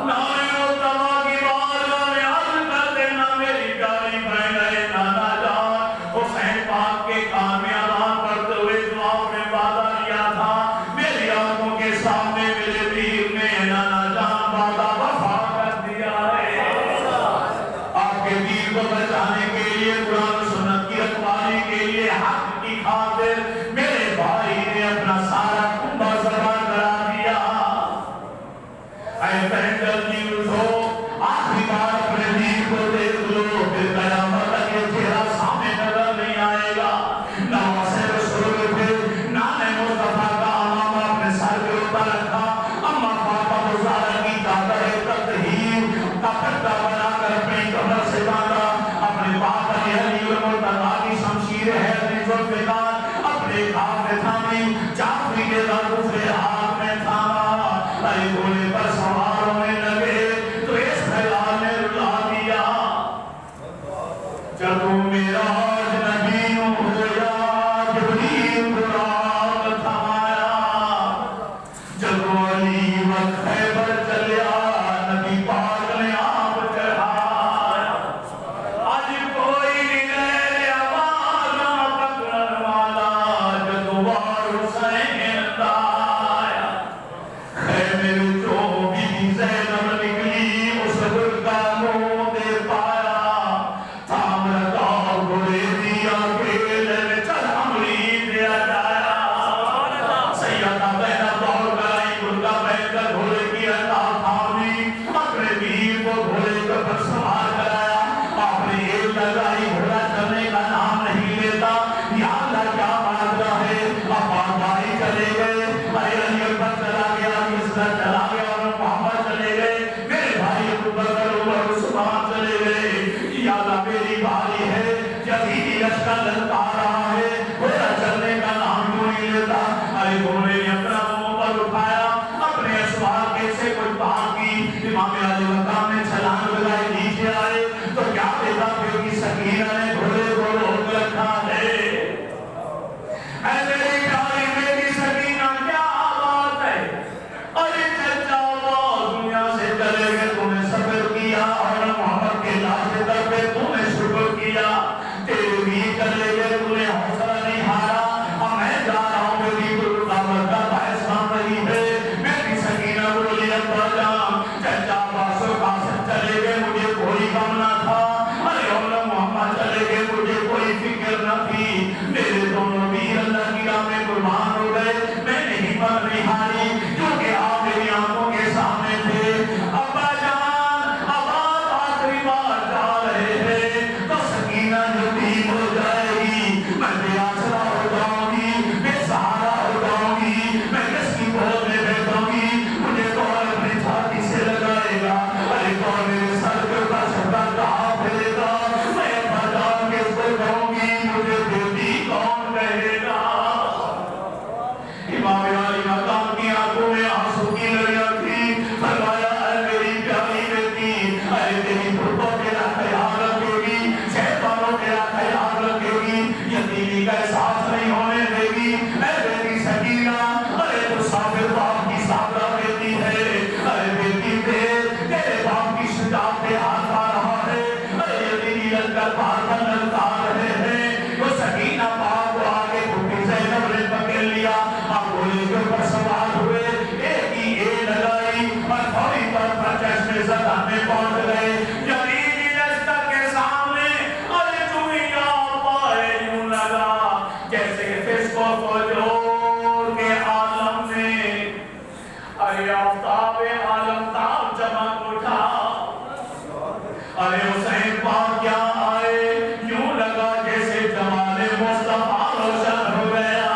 S1: نانے مصطفیٰ کی بارگاہ میں عرض کر دینا، میری پیاری بہن اے نانا جان، حسین پاک کے کان میں اذان پڑھتے ہوئے جو آپ نے وعدہ لیا تھا، میری آنکھوں کے سامنے میرے پیر نے نانا جان وعدہ وفا کر دیا ہے۔ آپ کے دین کو بچانے کے لیے، قرآن و سنت کی رکھوالی کے لیے، حق کی خاطر میرے بھائی نے اپنا سارا کنبہ ذبح کرا دیا۔ اے بہن جلدی اٹھو، آخری بار اپنے دین کو دیکھ لو، پھر قیامت تک یہ چہرہ سامنے نظر نہیں آئے گا۔ نواسے رسول اٹھے، نانے مصطفیٰ کا امامہ اپنے سر کے اوپر رکھا، اما فاطمہ زہرا کی چادر تطہیر کا پٹا بنا کر اپنی کمر سے باندھا، اپنے باپ علی المرتضیٰ کی شمشیر ہے اپنی ذوالفقار اپنے ہاتھ میں تھامی، جعفری کے ذات دوسرے ہاتھ میں تھاما، اے گھوڑے پر سوار ہونے لگے، امام علی مقام نے چھلانگ لگائی نیچے آئے تو کیا دیکھا کہ سکینہ نے گھوڑے کو روک رکھا ہے. اے میری پیاری بیٹی سکینہ کیا بات ہے. ارے چچا وہ دنیا سے چلے گئے تم نے صبر کیا اور محمد کے لاشے در پہ تم نے شکر کیا. تیرے بھی چلے گئے تم نے حوصلہ نہیں ہارا. اب میں جا رہا ہوں میری تو دعوت کا باعث بن رہی ہے. میری سکینہ بولی ابا جان چچا باسو قاسم چلے گئے مجھے کوئی غم نہ تھا. ارے اولا محمد چلے گئے مجھے کوئی فکر نہ تھی. میرے دونوں بھی اللہ کی راہ میں قربان ہو گئے. میں نہیں بن نہیں ہاری کیونکہ آپ میری آنکھوں کے سامنے تھے. ابا جان اب آپ آخری بار جا رہے ہیں تو سکینہ یتیم ہو جائے گی. میں بے آسرا ہو جاؤں گی, بے سہارا ہو جاؤں گی. میں کس کی گود میں بیٹھوں گی. مجھے کون اپنی چھاتی سے لگائے گا. ارے کون میرے سر کے اوپر شکر کہاں پھیلے گا. میں ابا جان کس کو کہوں گی. مجھے بیٹی کون کہے گا. امام علی مقام کی آنکھوں میں آنسو کی لڑیاں تھی. فرمایا اے میری پیاری بیٹی ارے تیری پھوپھو تیرا خیال رکھے گی, شیطانوں تیرا خیال رکھے گی, یتیمی کا احساس نہیں ہونے دے گی. اے بیٹی سکینہ ارے تو صابر باپ کی صابرہ بیٹی ہے. ارے بیٹی تیرے باپ کی شجاعت پہ ہاتھ آ رہا ہے. ارے یتیمی للکر پار پر للکار رہے ہیں. وہ سکینہ باپ کو آگے پھوپھی زینب نے پکڑ لیا. اب گھوڑے کے اوپر سوار ہوئے, ایک ہی اے لگائی اور فوری طور پر چشمے زدہ میں پہنچ گئے. یتیمی لشکر کے سامنے ارے چوئیاں پائے یوں لگا جیسے فسقوں کو جوڑ کے عالم میں ارے آفتاب عالم تاب چمک اٹھا. ارے حسین پاک کیا آئے یوں لگا جیسے جمال مصطفیٰ روشن ہو گیا.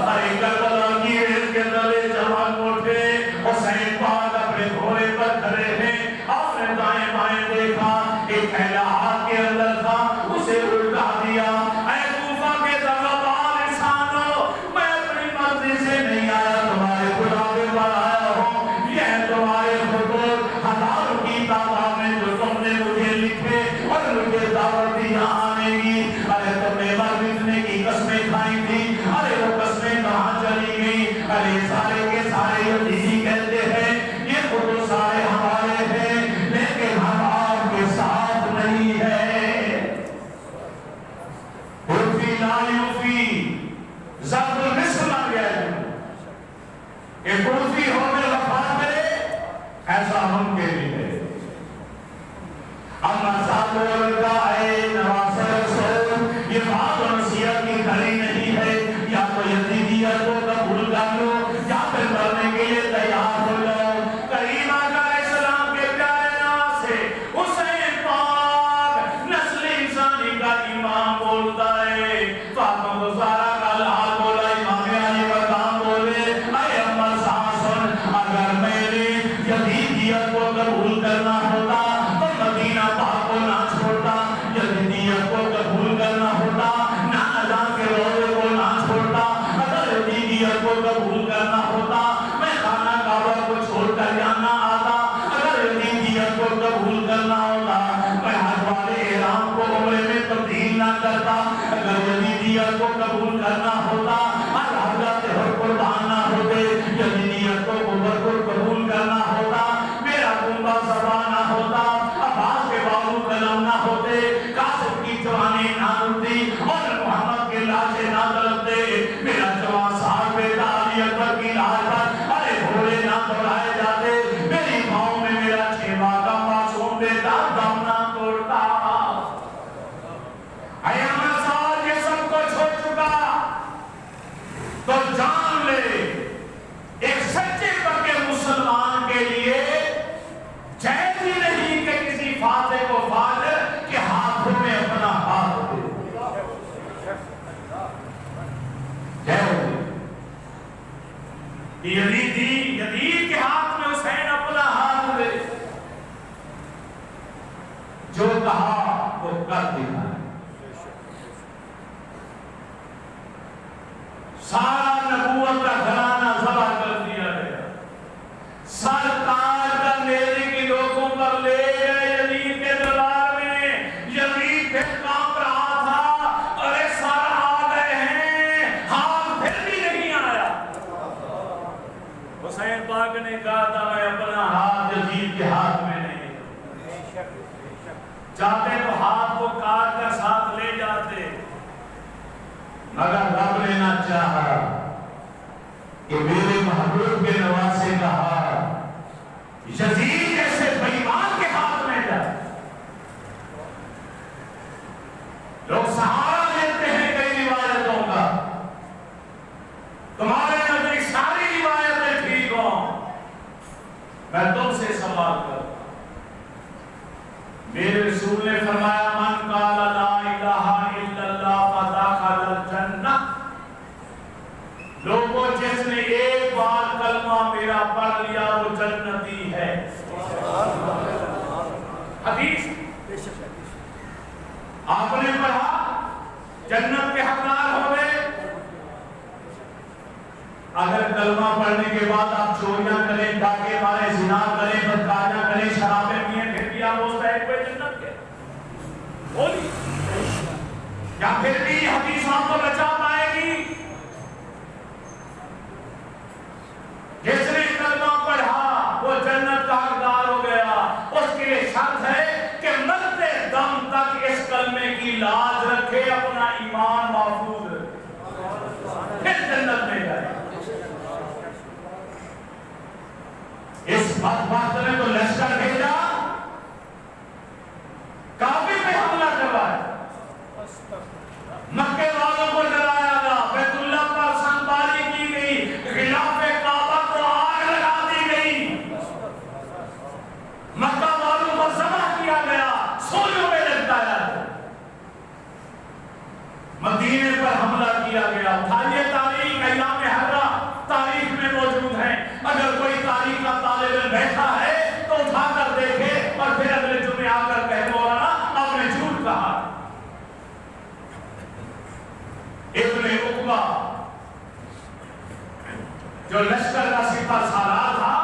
S1: ارے کربلا کی ریت کے تلے چمک اٹھے. حسین پاک اپنے گھوڑے پر کھڑے ہیں. آپ نے دائیں بائیں دیکھا, ایک تھیلا ہاتھ کے اندر تھا, اسے الٹا دیا. اے کوفہ کے طلباء انسانوں, میں اپنی مرضی سے نہیں آیا, تمہارے بلاوے پر آیا ہوں. یہ تمہارے خطوط ہزاروں کی تعداد میں جو تم نے مجھے لکھے اور مجھے دعوت دیا آنے کی. ارے تم نے مر مٹنے کی قسمیں کھائی تھی. ارے وہ قسمیں کہاں چلی گئی. ارے سارے کے سارے یہی کہتے ہیں یہ خود سارے ہمارے ہیں لیکن ہم آپ کے ساتھ نہیں ہے. حرفی لا یوفی ضرب المثل آ گیا ہے کہ حرفی ہونے وفا کرے ایسا ممکن نہیں ہے. اما ساتھ کا اے نواز رسول یہ بات و نصیحت کی گھڑی نہیں ہے. یا تو یتیمیت کو قبول کر لو یا پھر مرنے کے لیے تیار ہو جاؤ. کریم آقا علیہ السلام کے پیارے نام سے حسین پاک نسل انسانی کا امام بولتا ہے. فاطمہ زہرا کا لال بولا, امام علی مقام بولے اے اما سن اگر میں نے یتیمیت کو قبول کرنا ہوتا تو مدینہ پاک کو نہ چھوڑتا. یتیمیت کو قبول کرنا ہوتا نانا جان کے روضے کو نہ چھوڑتا. اگر یتیمیت کو قبول کرنا ہوتا میں خانہ کعبہ کو چھوڑ کر جانا آتا. اگر یتیمیت کو قبول کرنا ہوتا میں حج والے احرام کو عمرے میں تبدیل نہ کرتا. اگر یتیمیت کو قبول کرنا ہوتا ہر حضرت ہر قربان نہ ہوتے. یتیمیت کو قبول کرنا ہوتا میرا کنبہ سبا نہ ہوتا. عباس کے بابو قلم نہ ہوتے. قاسم کی جوانی نہ ہوتی اور محمد کے لاشیں نہ تڑپتے. میرا جوان صاحب بیٹا علی اکبر کی لاش پر ارے گھوڑے نہ دوڑائے جاتے. میری پاؤں میں میرا 6 ماہ کا معصوم بیٹا دم نہ توڑتا. اے امر صاحب یہ سب کو چھوڑ چکا تو جان لے ایک سچے پکے مسلمان کے لیے جائز ہی نہیں کہ کسی فاتح کو فاتح کے ہاتھوں میں اپنا ہاتھ دے. یزید کے ہاتھ میں حسین اپنا ہاتھ دے. جو کہا وہ کر دیا. سارا نبوت کا گھرانہ ذبح کر دیا گیا. سر تاج کا میرے کی کے ہاتھ میں نہیں ہے. چاہتے تو ہاتھ کو کاٹ کر ساتھ لے جاتے، مگر رب نے نہ چاہا کہ میرے محبوب کے نواسے کا ہاتھ یزید جیسے بے ایمان کے ہاتھ میں جائے. لوگ سہارا لیتے ہیں کئی روایتوں کا، تمہارے نزدیک ساری روایتیں ٹھیک ہوں. میں تم سے سوال کرتا ہوں، میرے رسول نے فرمایا من قال لا الہ الا اللہ فدخل الجنہ. لوگوں جس نے ایک بار کلمہ میرا پڑھ لیا وہ جنتی ہے. حدیث آپ نے پڑھا جنت کے حقدار ہو گئے. اگر کلمہ پڑھنے کے بعد آپ چوریاں کریں، ڈاکے مارے، زنا کریں، بدکاریاں کریں، شرابیں پئیں، پھر بھی آپ مستحق ہوئے جنت کے؟ بولی یا پھر بھی حدیث آپ کو بچا پائے گی؟ جس نے کلمہ پڑھا وہ جنت کا حقدار ہو گیا. اس کے لیے شرط ہے کہ مرتے دم تک اس کلمے کی لاج رکھے، اپنا ایمان محفوظ رکھے، پھر جنت میں جائے. اس وقت نے تو لشکر بھیجا، کعبے پہ حملہ کروایا، مکے والوں کو ڈرایا گیا، بیت اللہ پر سنباری کی گئی، غلاف کعبہ کو آگ لگا دی گئی، مکہ والوں کو ذبح کیا گیا، سولیوں میں لٹکایا گیا، مدینے پر حملہ کیا گیا. اٹھائیے تاریخ، ایام حرہ تاریخ میں موجود ہیں. اگر کوئی تاریخ کا طالب علم بیٹھا ہے تو اٹھا کر دیکھے اور پھر اگلے جمعے آ کر کہے مولانا آپ نے جھوٹ کہا. ابن عقبہ جو لشکر کا سپہ سالار تھا،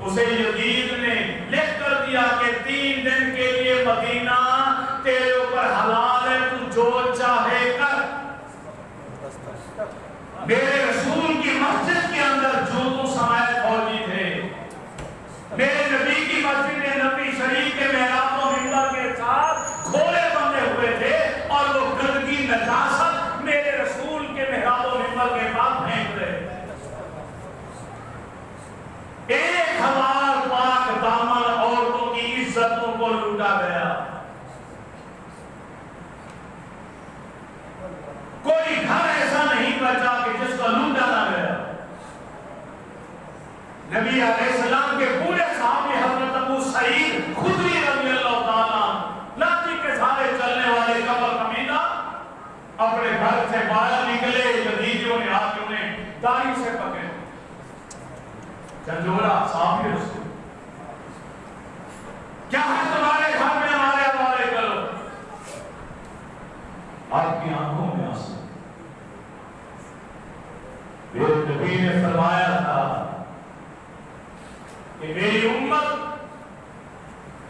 S1: اسے یزید نے لکھ کر دیا کہ 3 دن کے لیے مدینہ تیرے اوپر حلال ہے، تو جو چاہے کر. میرے رسول کی مسجد کے اندر جوتوں سمائے فوجی تھے. میرے نبی کی مسجد نبی شریف کے محراب و منبر کے ساتھ گھوڑے بندھے ہوئے تھے اور وہ گندگی نجاست میرے رسول کے محراب و منبر کے پاس پھینک رہے. 1000 پاک دامن عورتوں کی عزتوں کو لوٹا گیا. کوئی گھر ایسا نہیں بچا کہ جس کا لوٹا نہ گیا. نبی علیہ السلام کے پورے صحابی حضرت ابو سعید خدری رضی اللہ تعالیٰ لاٹھی کے سارے چلنے والے قبر کمیدہ اپنے گھر سے باہر نکلے. یزیدیوں نے آ کے انہیں داڑھی سے پکڑے. جھنجھوڑا صحابی رسول کیا ہے تمہارے گھر میں، ہمارے حوالے کرو. آپ کی آنکھوں میں آنسو. میرے نبی نے فرمایا تھا کہ میری امت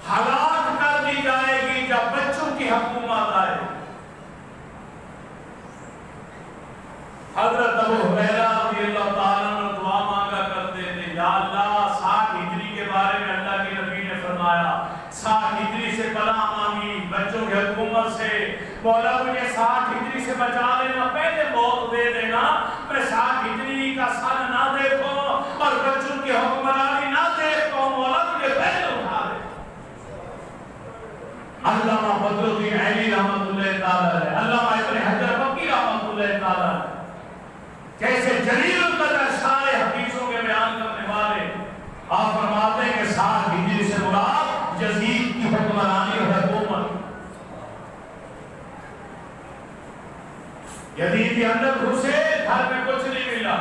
S1: ہلاک کر دی جائے گی جب بچوں کی حکومت آئے. حضرت ابو ہریرہ رضی اللہ تعالیٰ عنہ دعا مانگا کرتے تھے، یا اللہ 60 ہجری کے بارے میں اللہ کے نبی نے فرمایا 60 ہجری سے پناہ مانگی بچوں کی حکومت سے. مولا مجھے 60 ہجری سے بچا لینا، پہلے موت دے دینا، میں 60 ہجری کا سن نہ دیکھوں اور بچوں کی حکمرانی نہ دیکھوں. مولا مجھے پہلے اٹھا دے. علامہ بدر الدین عینی رحمۃ اللہ تعالیٰ ہے، علامہ ابن حجر مکی رحمۃ اللہ تعالیٰ ہے، جیسے جلیل القدر سارے حدیثوں کے بیان کرنے والے. آپ فرماتے ہیں کہ 60 ہجری سے مراد یزید کی حکمرانی اور حکومت. یزید کے اندر گھسے، گھر میں کچھ نہیں ملا.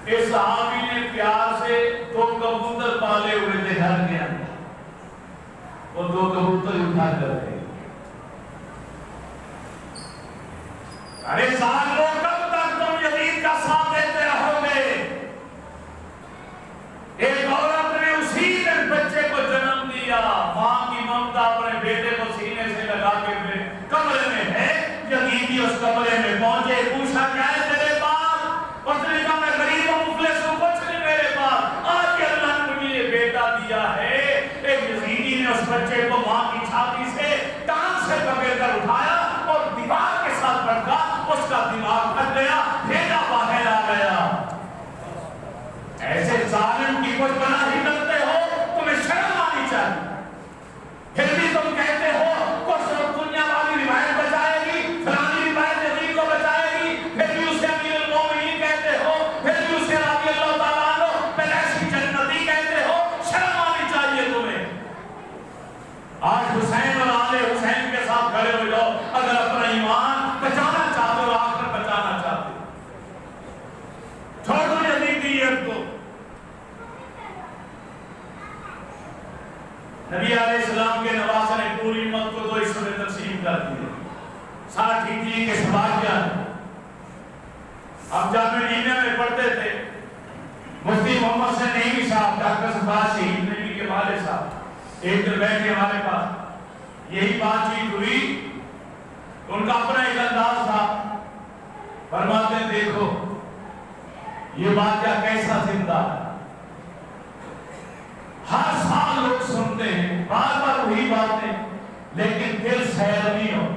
S1: اس صحابی نے پیار سے 2 کبوتر پالے ہوئے تھے گھر کے اندر، وہ 2 کبوتر اٹھا کر گئے. ارے سالوں کب تک تم یزید کا ساتھ دیتے رہو گے؟ ایک عورت نے اسی دن بچے کو جنم دیا، ماں کی ممتا اپنے بیٹے کو سینے سے لگا کے کمرے میں ہے. یزیدی اس کمرے میں پہنچے، پوچھا کیا ہے تیرے پاس؟ اس نے کہا میں غریب ہوں، مفلس ہوں، کچھ نہیں میرے پاس. آج کے اللہ نے مجھے یہ بیٹا دیا کیا ہے. ایک یزیدی نے اس بچے کو ماں کی چھاتی سے ٹانگ سے پکڑ کر اٹھایا اور دیوار کے ساتھ پٹکا. اس کا دماغ پھٹ گیا, بھیجا باہر آ گیا. ایسے ظالم کی کچھ پناہی کرتے ہو, تمہیں شرم آنی چاہیے. پھر بھی تم کہتے ہو کچھ دنیا والی روایت بچائے گی, فلانی روایت یزید کو بچائے گی, پھر بھی اسے امیر المومنین کہتے ہو, پھر بھی اسے رضی اللہ تعالیٰ عنہ پھر ایسی جنتی کہتے ہو. شرم آنی چاہیے تمہیں. آج حسین اور آل حسین کے ساتھ کھڑے ہو جاؤ اگر اپنا ایمان بچانا چاہتے ہو, آخر بچانا چاہتے ہو. چھوڑ دو یزیدیت کو. نبی علیہ السلام کے نواسہ نے پوری امت کو دو حصوں میں تقسیم کر دیا. 60 ہجری کے سباقیان ہم جامعہ مدینہ میں پڑھتے تھے. مفتی محمد سے نعیمی صاحب, ڈاکٹر صفات شہید نبی کے والد صاحب ایک دن بیٹھے ہمارے پاس, یہی بات چیت ہوئی. ان کا اپنا ایک انداز تھا. فرماتے دیکھو یہ واقعہ کیسا زندہ ہے. ہر سال لوگ سنتے ہیں, بار بار وہی باتیں, لیکن دل سیر نہیں ہو.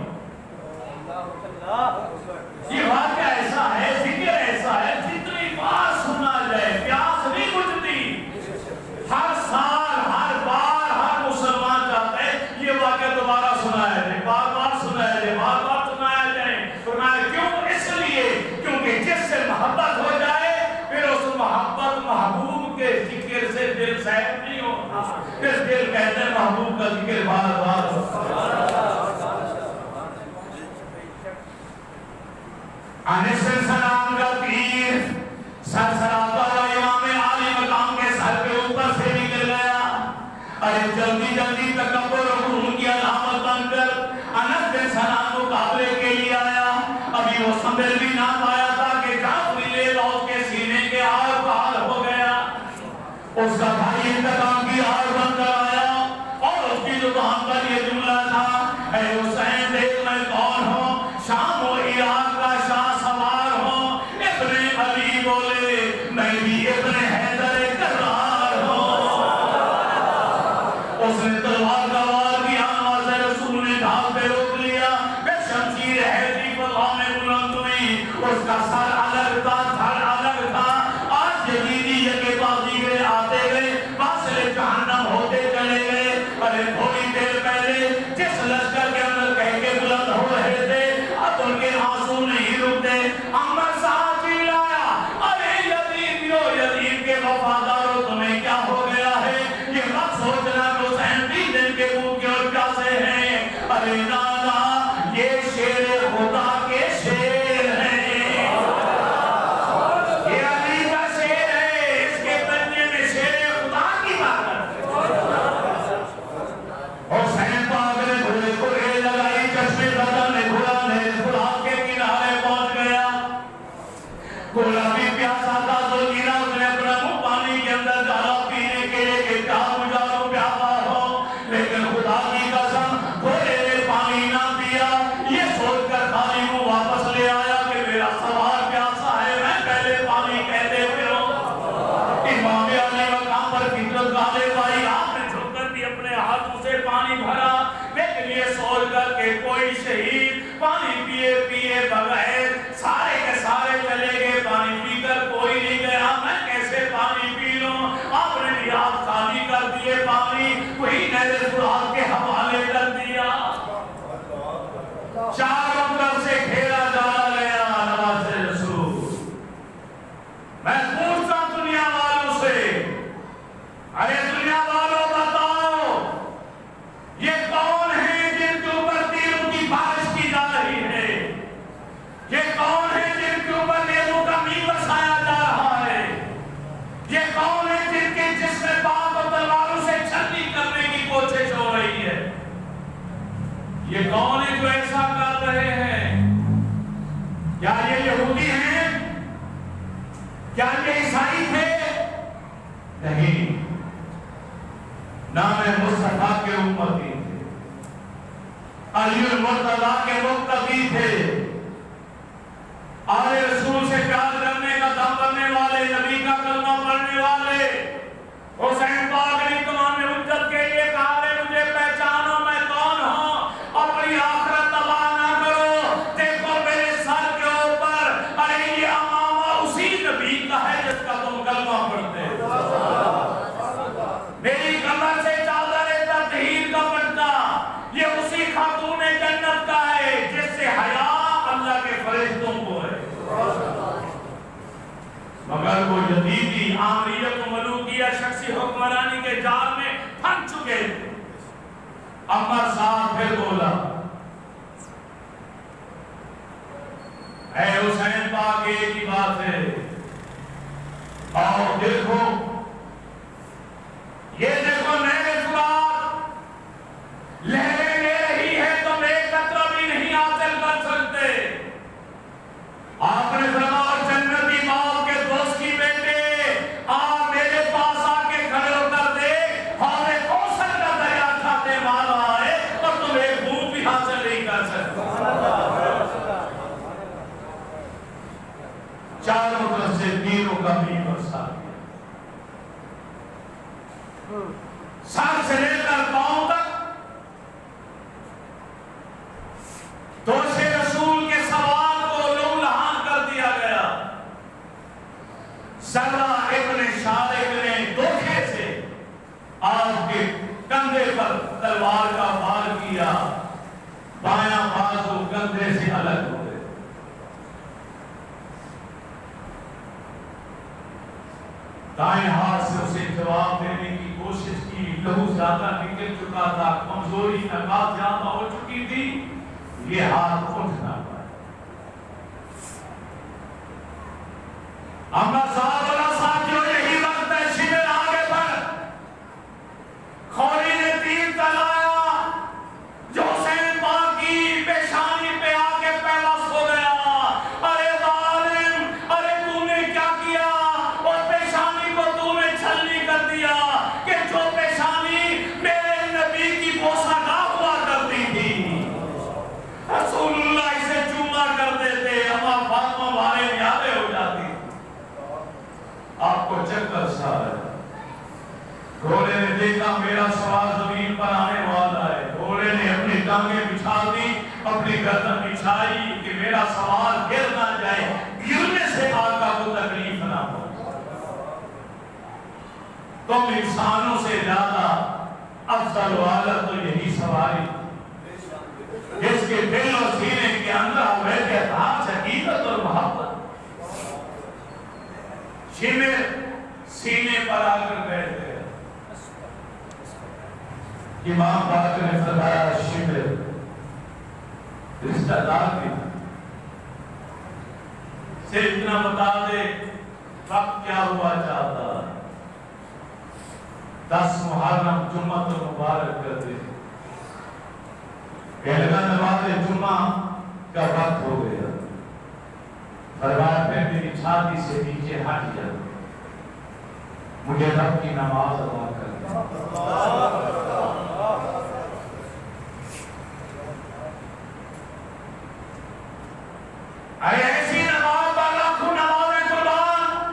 S1: یہ واقعہ ایسا ہے, ذکر ایسا ہے, جتنی بار سنا جائے پیاس نہیں بجھتی. ہر سال, ہر بار, ہر مسلمان چاہتا ہے یہ واقعہ دوبارہ سنایا جائے, بار بار سنایا جائے, بار بار سنایا جائے. سنایا کیوں؟ اس لیے کیونکہ جس سے محبت ہو جائے پھر اس محبت محبوب کے ذکر سے دل سیر نہیں ہوتا. پھر دل کہتے ہیں محبوب کا ذکر بار بار ہوتا. انس بن سلام کا تیر سرسراتا ہوا امام عالی مقام کے سر کے اوپر سے نکل گیا. ارے جلدی جلدی تکبر اور غرور کی علامت بن کر انس بن سلام مقابلے کے لیے آیا. ابھی وہ سنبھل بھی نہ پایا تھا کہ جعفری لے لوٹ کے سینے کے آر پار ہو گیا. اس کا بھائی انتقام کی آر بن کر آیا اور اس کی زبان پر یہ جملہ تھا, اے حسین دیکھ میں کون ہوں, شام و عراق کا شاہ سوار ہوں. ابن علی بولے میں بھی ابن حیدر کرار ہوں. اس نے تلوار کا وار کیا, ناظر رسول نے ڈھال پہ روک لیا. پھر شمشیر حیدری فضا میں بلند ہوئی. اس کا سر الگ تھا, دھڑ الگ تھا. آج یزیدی یکے بعد دیگرے آتے گئے, واصل جہنم ہوتے چلے گئے. ارے تھوڑی دیر پہلے جس لشکر کے اندر کہہ کے بلند ہو رہے تھے, اب ان کے آنسو نہیں رکتے. عمر صاحب چلایا, ارے یزیدیو, یزید کے وفادارو, تمہیں کیا ہو گیا ہے؟ یہ مت سوچنا کہ حسین 3 دن کے بھوکے اور پیاسے ہیں. ارے نانا, یہ شیر خدا کے شیر ہیں. یہ علی کا شیر ہے, اس کے بننے میں شیر خدا کی طاقت ہے. حسین پاک نے گھوڑے کو ریل لگائی, چشمے زدہ نے گھوڑا نے فرات کے کنارے پہنچ گیا. گھوڑا بھی پیاسا تھا تو گرا, اس نے اپنا منہ پانی کے اندر ڈالا پینے کے لیے کہ کیا مجھارو پیاسا ہو. لیکن خدا کی قسم گھوڑے نے پانی نہ پیا. یہ سوچ کر خالی منہ واپس لے آیا کہ میرا سوار پیاسا ہے, میں پہلے پانی کہتے ہوئے ہوں. امام علی مقام پر فطرت والے بھائی, آپ نے جھک کر بھی اپنے ہاتھوں سے پانی بھرا, لیکن یہ سوچ کر کہ کوئی شہید پانی پیے پیے بغیر سارے کے سارے چلے گئے, پانی پی کر کوئی نہیں گیا, میں کیسے پانی پی لوں. آپ نے بھی ہاتھ خالی کر دیے, پانی وہی نہر فرات کے حوالے کر دیا. چاروں طرف سے گھیرا ڈالا گیا. نواز رسول, میں پوچھتا دنیا والوں سے, ارے دنیا والوں بتاؤ یہ کون ہے جن کے اوپر تیروں کی بارش کی جا رہی ہے؟ یہ کون ہے جن کے اوپر نیزوں کا میل برسایا جا رہا ہے؟ یہ کون ہے جن کے جسم پاک اور تلواروں سے چھلنی کرنے کی کوشش ہو رہی ہے؟ یہ کون ہے جو ایسا کر رہے ہیں؟ کیا یہ یہودی ہیں؟ کیا یہ عیسائی تھے؟ نہیں, نام مصطفیٰ کے امتی تھے, علی المرتضیٰ کے مقتدی تھے, آل رسول سے پیار کرنے کا دم کرنے والے, نبی کا کلمہ پڑھنے والے. حسین پاک نے تمہارا آمریت و ملوکیہ شخصی حکمرانی کے جال میں پھنس چکے تھے۔ عمر صاحب پھر بولا، اے حسین پاک ایک ہی بات ہے، آؤ دیکھو، یہ دیکھو نئے اخبار لہریں لے رہی ہے، تم ایک قطرہ بھی نہیں حاصل کر سکتے۔ آپ نے فرمایا جنتی باپ کے دوست کی بیٹے آپ میرے پاس آ کے کھڑے ہو کر دے، ہمیں کوثر کا دریا کھاتے مارا ہے اور تم ایک بوند بھی حاصل نہیں کر سکتے۔ چاروں طرف سے تیروں کا بھی برسا گیا، سر سے لے کر پاؤں تک دوش رسول کے سوال کو لہو لہان کر دیا گیا۔ ذرا ابن شارق نے دھوکے سے آپ کے کندھے پر تلوار کا وار کیا، بایاں بازو کندھے سے الگ ہو گئے۔ دائیں ہاتھ سے اسے جواب دینے کی کوشش کی، لہو زیادہ نکل چکا تھا، کمزوری نقاط زیادہ ہو چکی تھی، یہ ہاتھ اٹھ نہ پائے۔ عمر صاحب والا ساتھیوں یہی وقت ہے، شمر آگے بڑھ، خوری نے تیر چلایا، جو حسین پاک کی پیشانی پہ آ کے پہلا سو گیا۔ ارے ظالم، ارے تو نے کیا کیا؟ اور پیشانی کو تو نے چھلنی کر دیا کہ جو پیشانی میرے نبی کی بوسہ گاہ ہوا کرتی تھی، رسول اللہ اسے چوما کرتے تھے، اما فاطمہ بارے یادیں ہو جاتی۔ آپ کو چکر سا ہے، گھوڑے نے دیکھا میرا سوار زمین پر آنے والا ہے، گھوڑے نے اپنی ٹانگیں بچھا دی، اپنی گردن بچھائی کہ میرا سوار گر نہ جائے، گرنے سے آقا کو تکلیف نہ ہو۔ تم انسانوں سے زیادہ افضل و اعلیٰ تو یہی سواری جس کے دل اور سینے کے اندر ہوئے کہ احساس، حقیقت اور محبت۔ شمر سینے پر آ کر بیٹھ گئے۔ امام باقر نے فرمایا شمر رشتہ دار بھی سے اتنا بتا دے وقت کیا ہوا چاہتا، 10 محرم جمعہ تو مبارک کر دے۔ کہنے لگا نماز جمعہ کا وقت ہو گیا، فرمایا پھر میری چھاتی سے نیچے ہٹ جا، مجھے رب کی نماز ادا کر دے۔ ایسی نماز پر لاکھوں نمازیں قربان،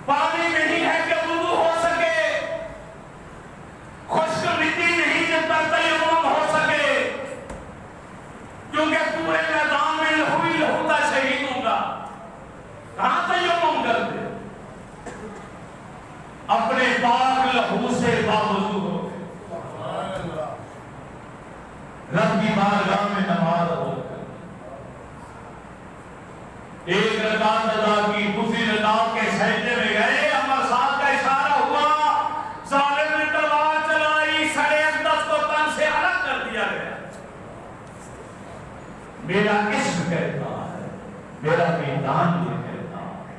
S1: پانی نہیں ہے کہ وضو ہو سکے، خشک مٹی نہیں جس پر تیمم ہو سکے، کیونکہ پورے میدان میں لہو ہی لہو تھا شہیدوں کا، کہاں تیمم کرتے؟ اپنے پاک لہو سے باوضو ہو گئے، رب کی بارگاہ میں نماز ہو گئی، ایک رکعت ادا کی، دوسری رکعت کے سجدے میں گئے، عمر صاحب کا اشارہ ہوا، ظالم نے تلوار چلائی، سر اقدس کو تن سے الگ کر دیا گیا۔ میرا عشق کہتا ہے، میرا میدان یہ کہتا ہے،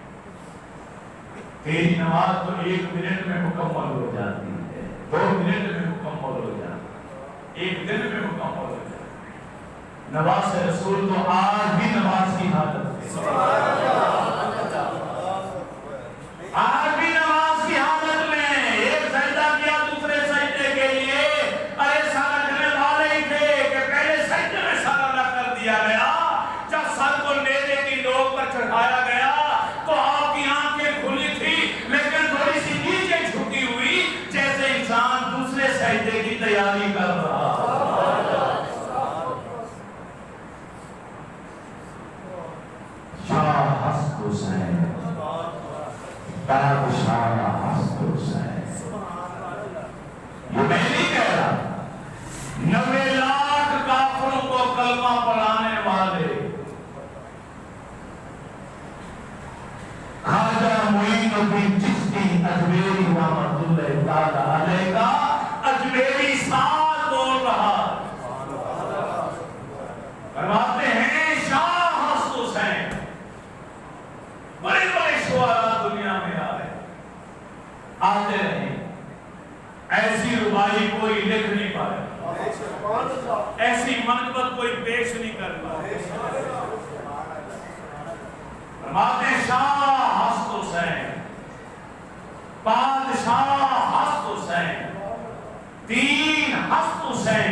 S1: تیری نماز تو 1 منٹ میں مکمل ہو جاتی ہے، 2 منٹ میں مکمل ہو جاتی ہے، 1 دن میں مکمل ہو جاتی ہے۔ نواز رسول تو آج بھی نماز کی حالت ہے، آج بھی نماز کی حالت میں ایک سجدہ کیا دوسرے سجدے کے لیے، ارے سر رکھنے والے ہی تھے کہ پہلے سجدے میں سر الگ کر دیا گیا، جب سر کو نیزے کی نوک پر چڑھایا گیا تو آپ کی آنکھیں کھلی تھی لیکن تھوڑی سی نیچے جھکی ہوئی، جیسے انسان دوسرے سجدے کی تیاری کر رہا۔ شاہ ایسی ربائی کوئی لکھ نہیں پائے، ایسی منقبت کوئی پیش نہیں کر پائے۔ فرماتے شاہ ہست حسین، بادشاہ ہست حسین، دین ہست حسین،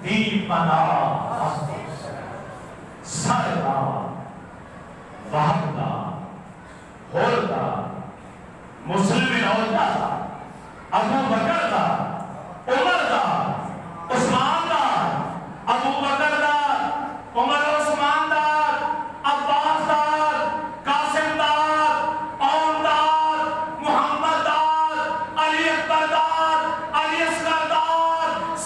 S1: دین پناہ ہست حسین، سردار وحدہ ہولدہ مسلم عہدہ ابو بکر دا، عمر دا، عثمان دا، ابو بکر دا، عمر عثمان دا، عباس دا، قاسم دا، اون دا، محمد دا، علی اکبر دا، علی اصغر دا،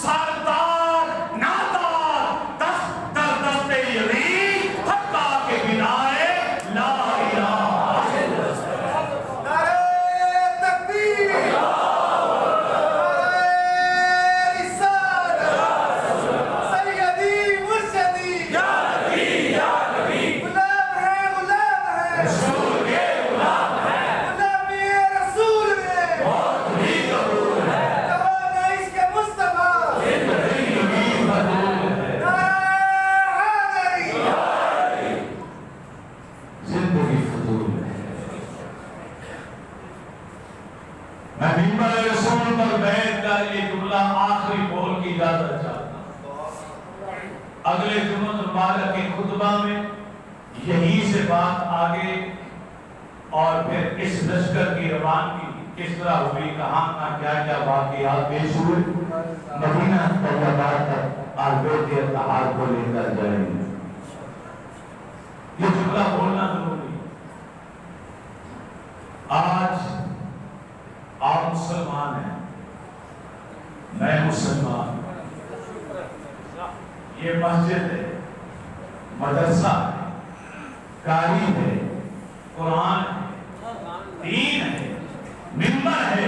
S1: سردار نادار، دست در دست یلی حقا کے بنائے لا الہ الا اللہ۔
S2: نعرہ تکبیر،
S1: اگلے جمعہ مبارک کے خطبہ میں یہی سے بات آگے، اور پھر اس لشکر کی روانگی کس طرح ہوئی، کہاں کہاں کیا کیا واقعات پیش ہوئے، مدینہ طیبہ تک بیت اطہار کو لے کر جائیں گے۔ یہ جملہ بولنا ضروری ہے۔ آج آپ مسلمان ہیں، میں مسلمان ہوں، یہ مسجد ہے، مدرسہ ہے، قاری ہے، قرآن ہے، دین ہے، منبر ہے،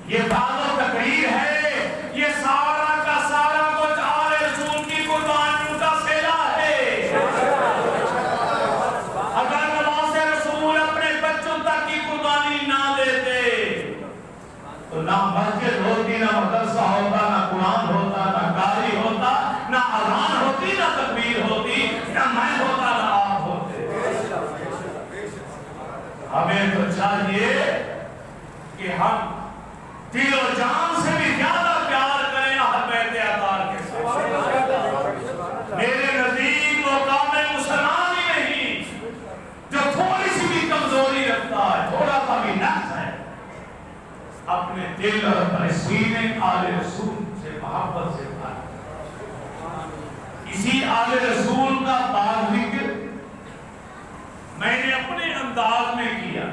S1: یہ بات و تقریر ہے، یہ سارا کا سارا کچھ آل رسول کی قربانیوں کا سیلا ہے۔ اگر نواز رسول اپنے بچوں تک کی قربانی نہ دیتے تو نہ مسجد ہوتی، نہ مدرسہ ہوتا، نہ قرآن ہوتا، نہ قاری ہوتا، نہ اذان ہوتی، نہ تکبیر ہوتی، نہ میں ہوتا، نہ آپ ہوتے۔ ہمیں تو چاہیے کہ ہم دل و جان سے بھی زیادہ پیار کریں اہل بیت اطہار کے ساتھ۔ میرے نزدیک وہ کامل مسلمان ہی نہیں جو تھوڑی سی بھی کمزوری رکھتا ہے، تھوڑا سا بھی نقص ہے، اپنے دل اور اپنے سینے آل رسول سے محبت سے بھر۔ اسی آل رسول کا بعض ذکر میں نے اپنے انداز میں کیا۔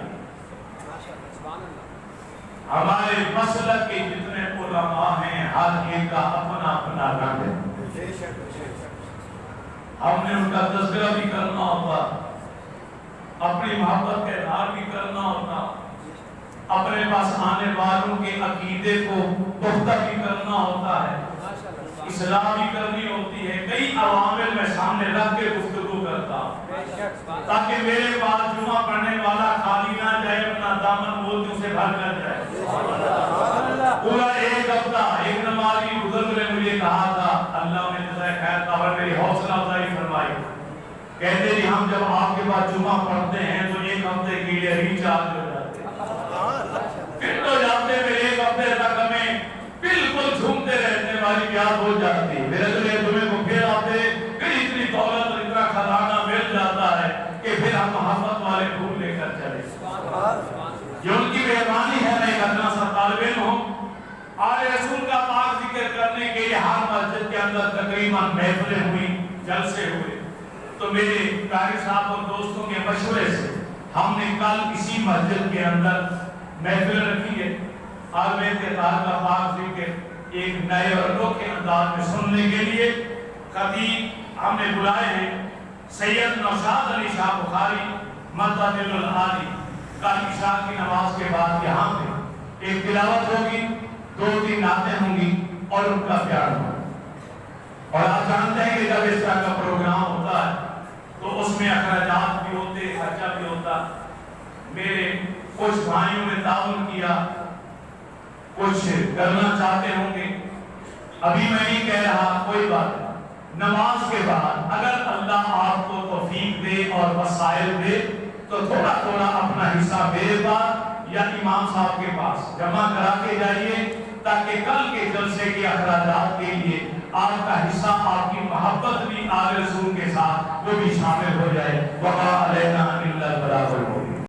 S1: ہمارے مسلک کے جتنے علماء ہیں، ہر ایک کا اپنا اپنا رنگ ہے، ہم نے ان کا تذکرہ بھی کرنا ہوتا، اپنی محبت کا اظہار بھی کرنا ہوتا، اپنے پاس آنے والوں کے عقیدے کو پختہ بھی کرنا ہوتا ہے، اصلاح بھی کرنی ہوتی ہے۔ کئی عوامل میں سامنے رکھ کے گفتگو کرتا ہوں تاکہ میرے پاس جمعہ پڑھنے والا خالی نہ جائے، اپنا دامن موتیوں سے بھر کر جائے۔ پورا ایک ہفتہ ایک نمازی بزرگ نے مجھے کہا تھا، اللہ نے جزائے خیر خبر میری حوصلہ افزائی فرمائی، کہتے جی ہم جب آپ کے پاس جمعہ پڑھتے ہیں تو ایک ہفتے کے لیے ریچارج ہو جاتے پھر تو جاتے پھر ایک ہفتے تک ہمیں بالکل جھومتے رہتے والی پیار ہو جاتی، پھر اگلے جمعے کو پھر آتے، پھر اتنی دولت اور اتنا خزانہ مل جاتا ہے کہ پھر ہم محبت والے پھول لے کر چلے۔ یہ ان کی مہربانی ہے، میں ایک ادنا سا طالب علم ہوں۔ آل رسول کا پاک ذکر کرنے کے لیے ہر مسجد کے اندر تقریباً محفلیں ہوئی، جلسے ہوئے، تو میرے قاری صاحب اور دوستوں کے مشورے سے ہم نے کل اسی مسجد کے اندر محفل رکھی ہے، آل بیت اطہار کا پاک ذکر ایک نئے اور انوکھے انداز میں سننے کے لیے خطیب ہم نے بلائے ہیں سید نوشاد علی شاہ بخاری مدد العالی۔ کل عشاء کی نماز کے بعد یہاں پہ ایک تلاوت ہوگی، 2-3 نعتیں ہوں گی اور ان کا پیار ہوگا۔ اور آپ جانتے ہیں کہ جب اس طرح کا پروگرام ہوتا ہے تو اس میں اخراجات بھی ہوتے، خرچہ بھی ہوتا۔ میرے کچھ بھائیوں نے تعاون کیا، کچھ کرنا چاہتے ہوں گے. ابھی میں نہیں کہہ رہا، کوئی بات نہیں. نماز کے بعد اگر اللہ آپ کو توفیق دے اور وسائل دے تو تھوڑا تھوڑا اپنا حصہ میرے پاس یا امام صاحب کے پاس جمع کرا کے جائیے، تاکہ کل کے جلسے کے اخراجات کے لیے آپ کا حصہ، آپ کی محبت بھی آل رسول کے ساتھ وہ بھی شامل ہو جائے. وما علینا الا البلاغ المبین.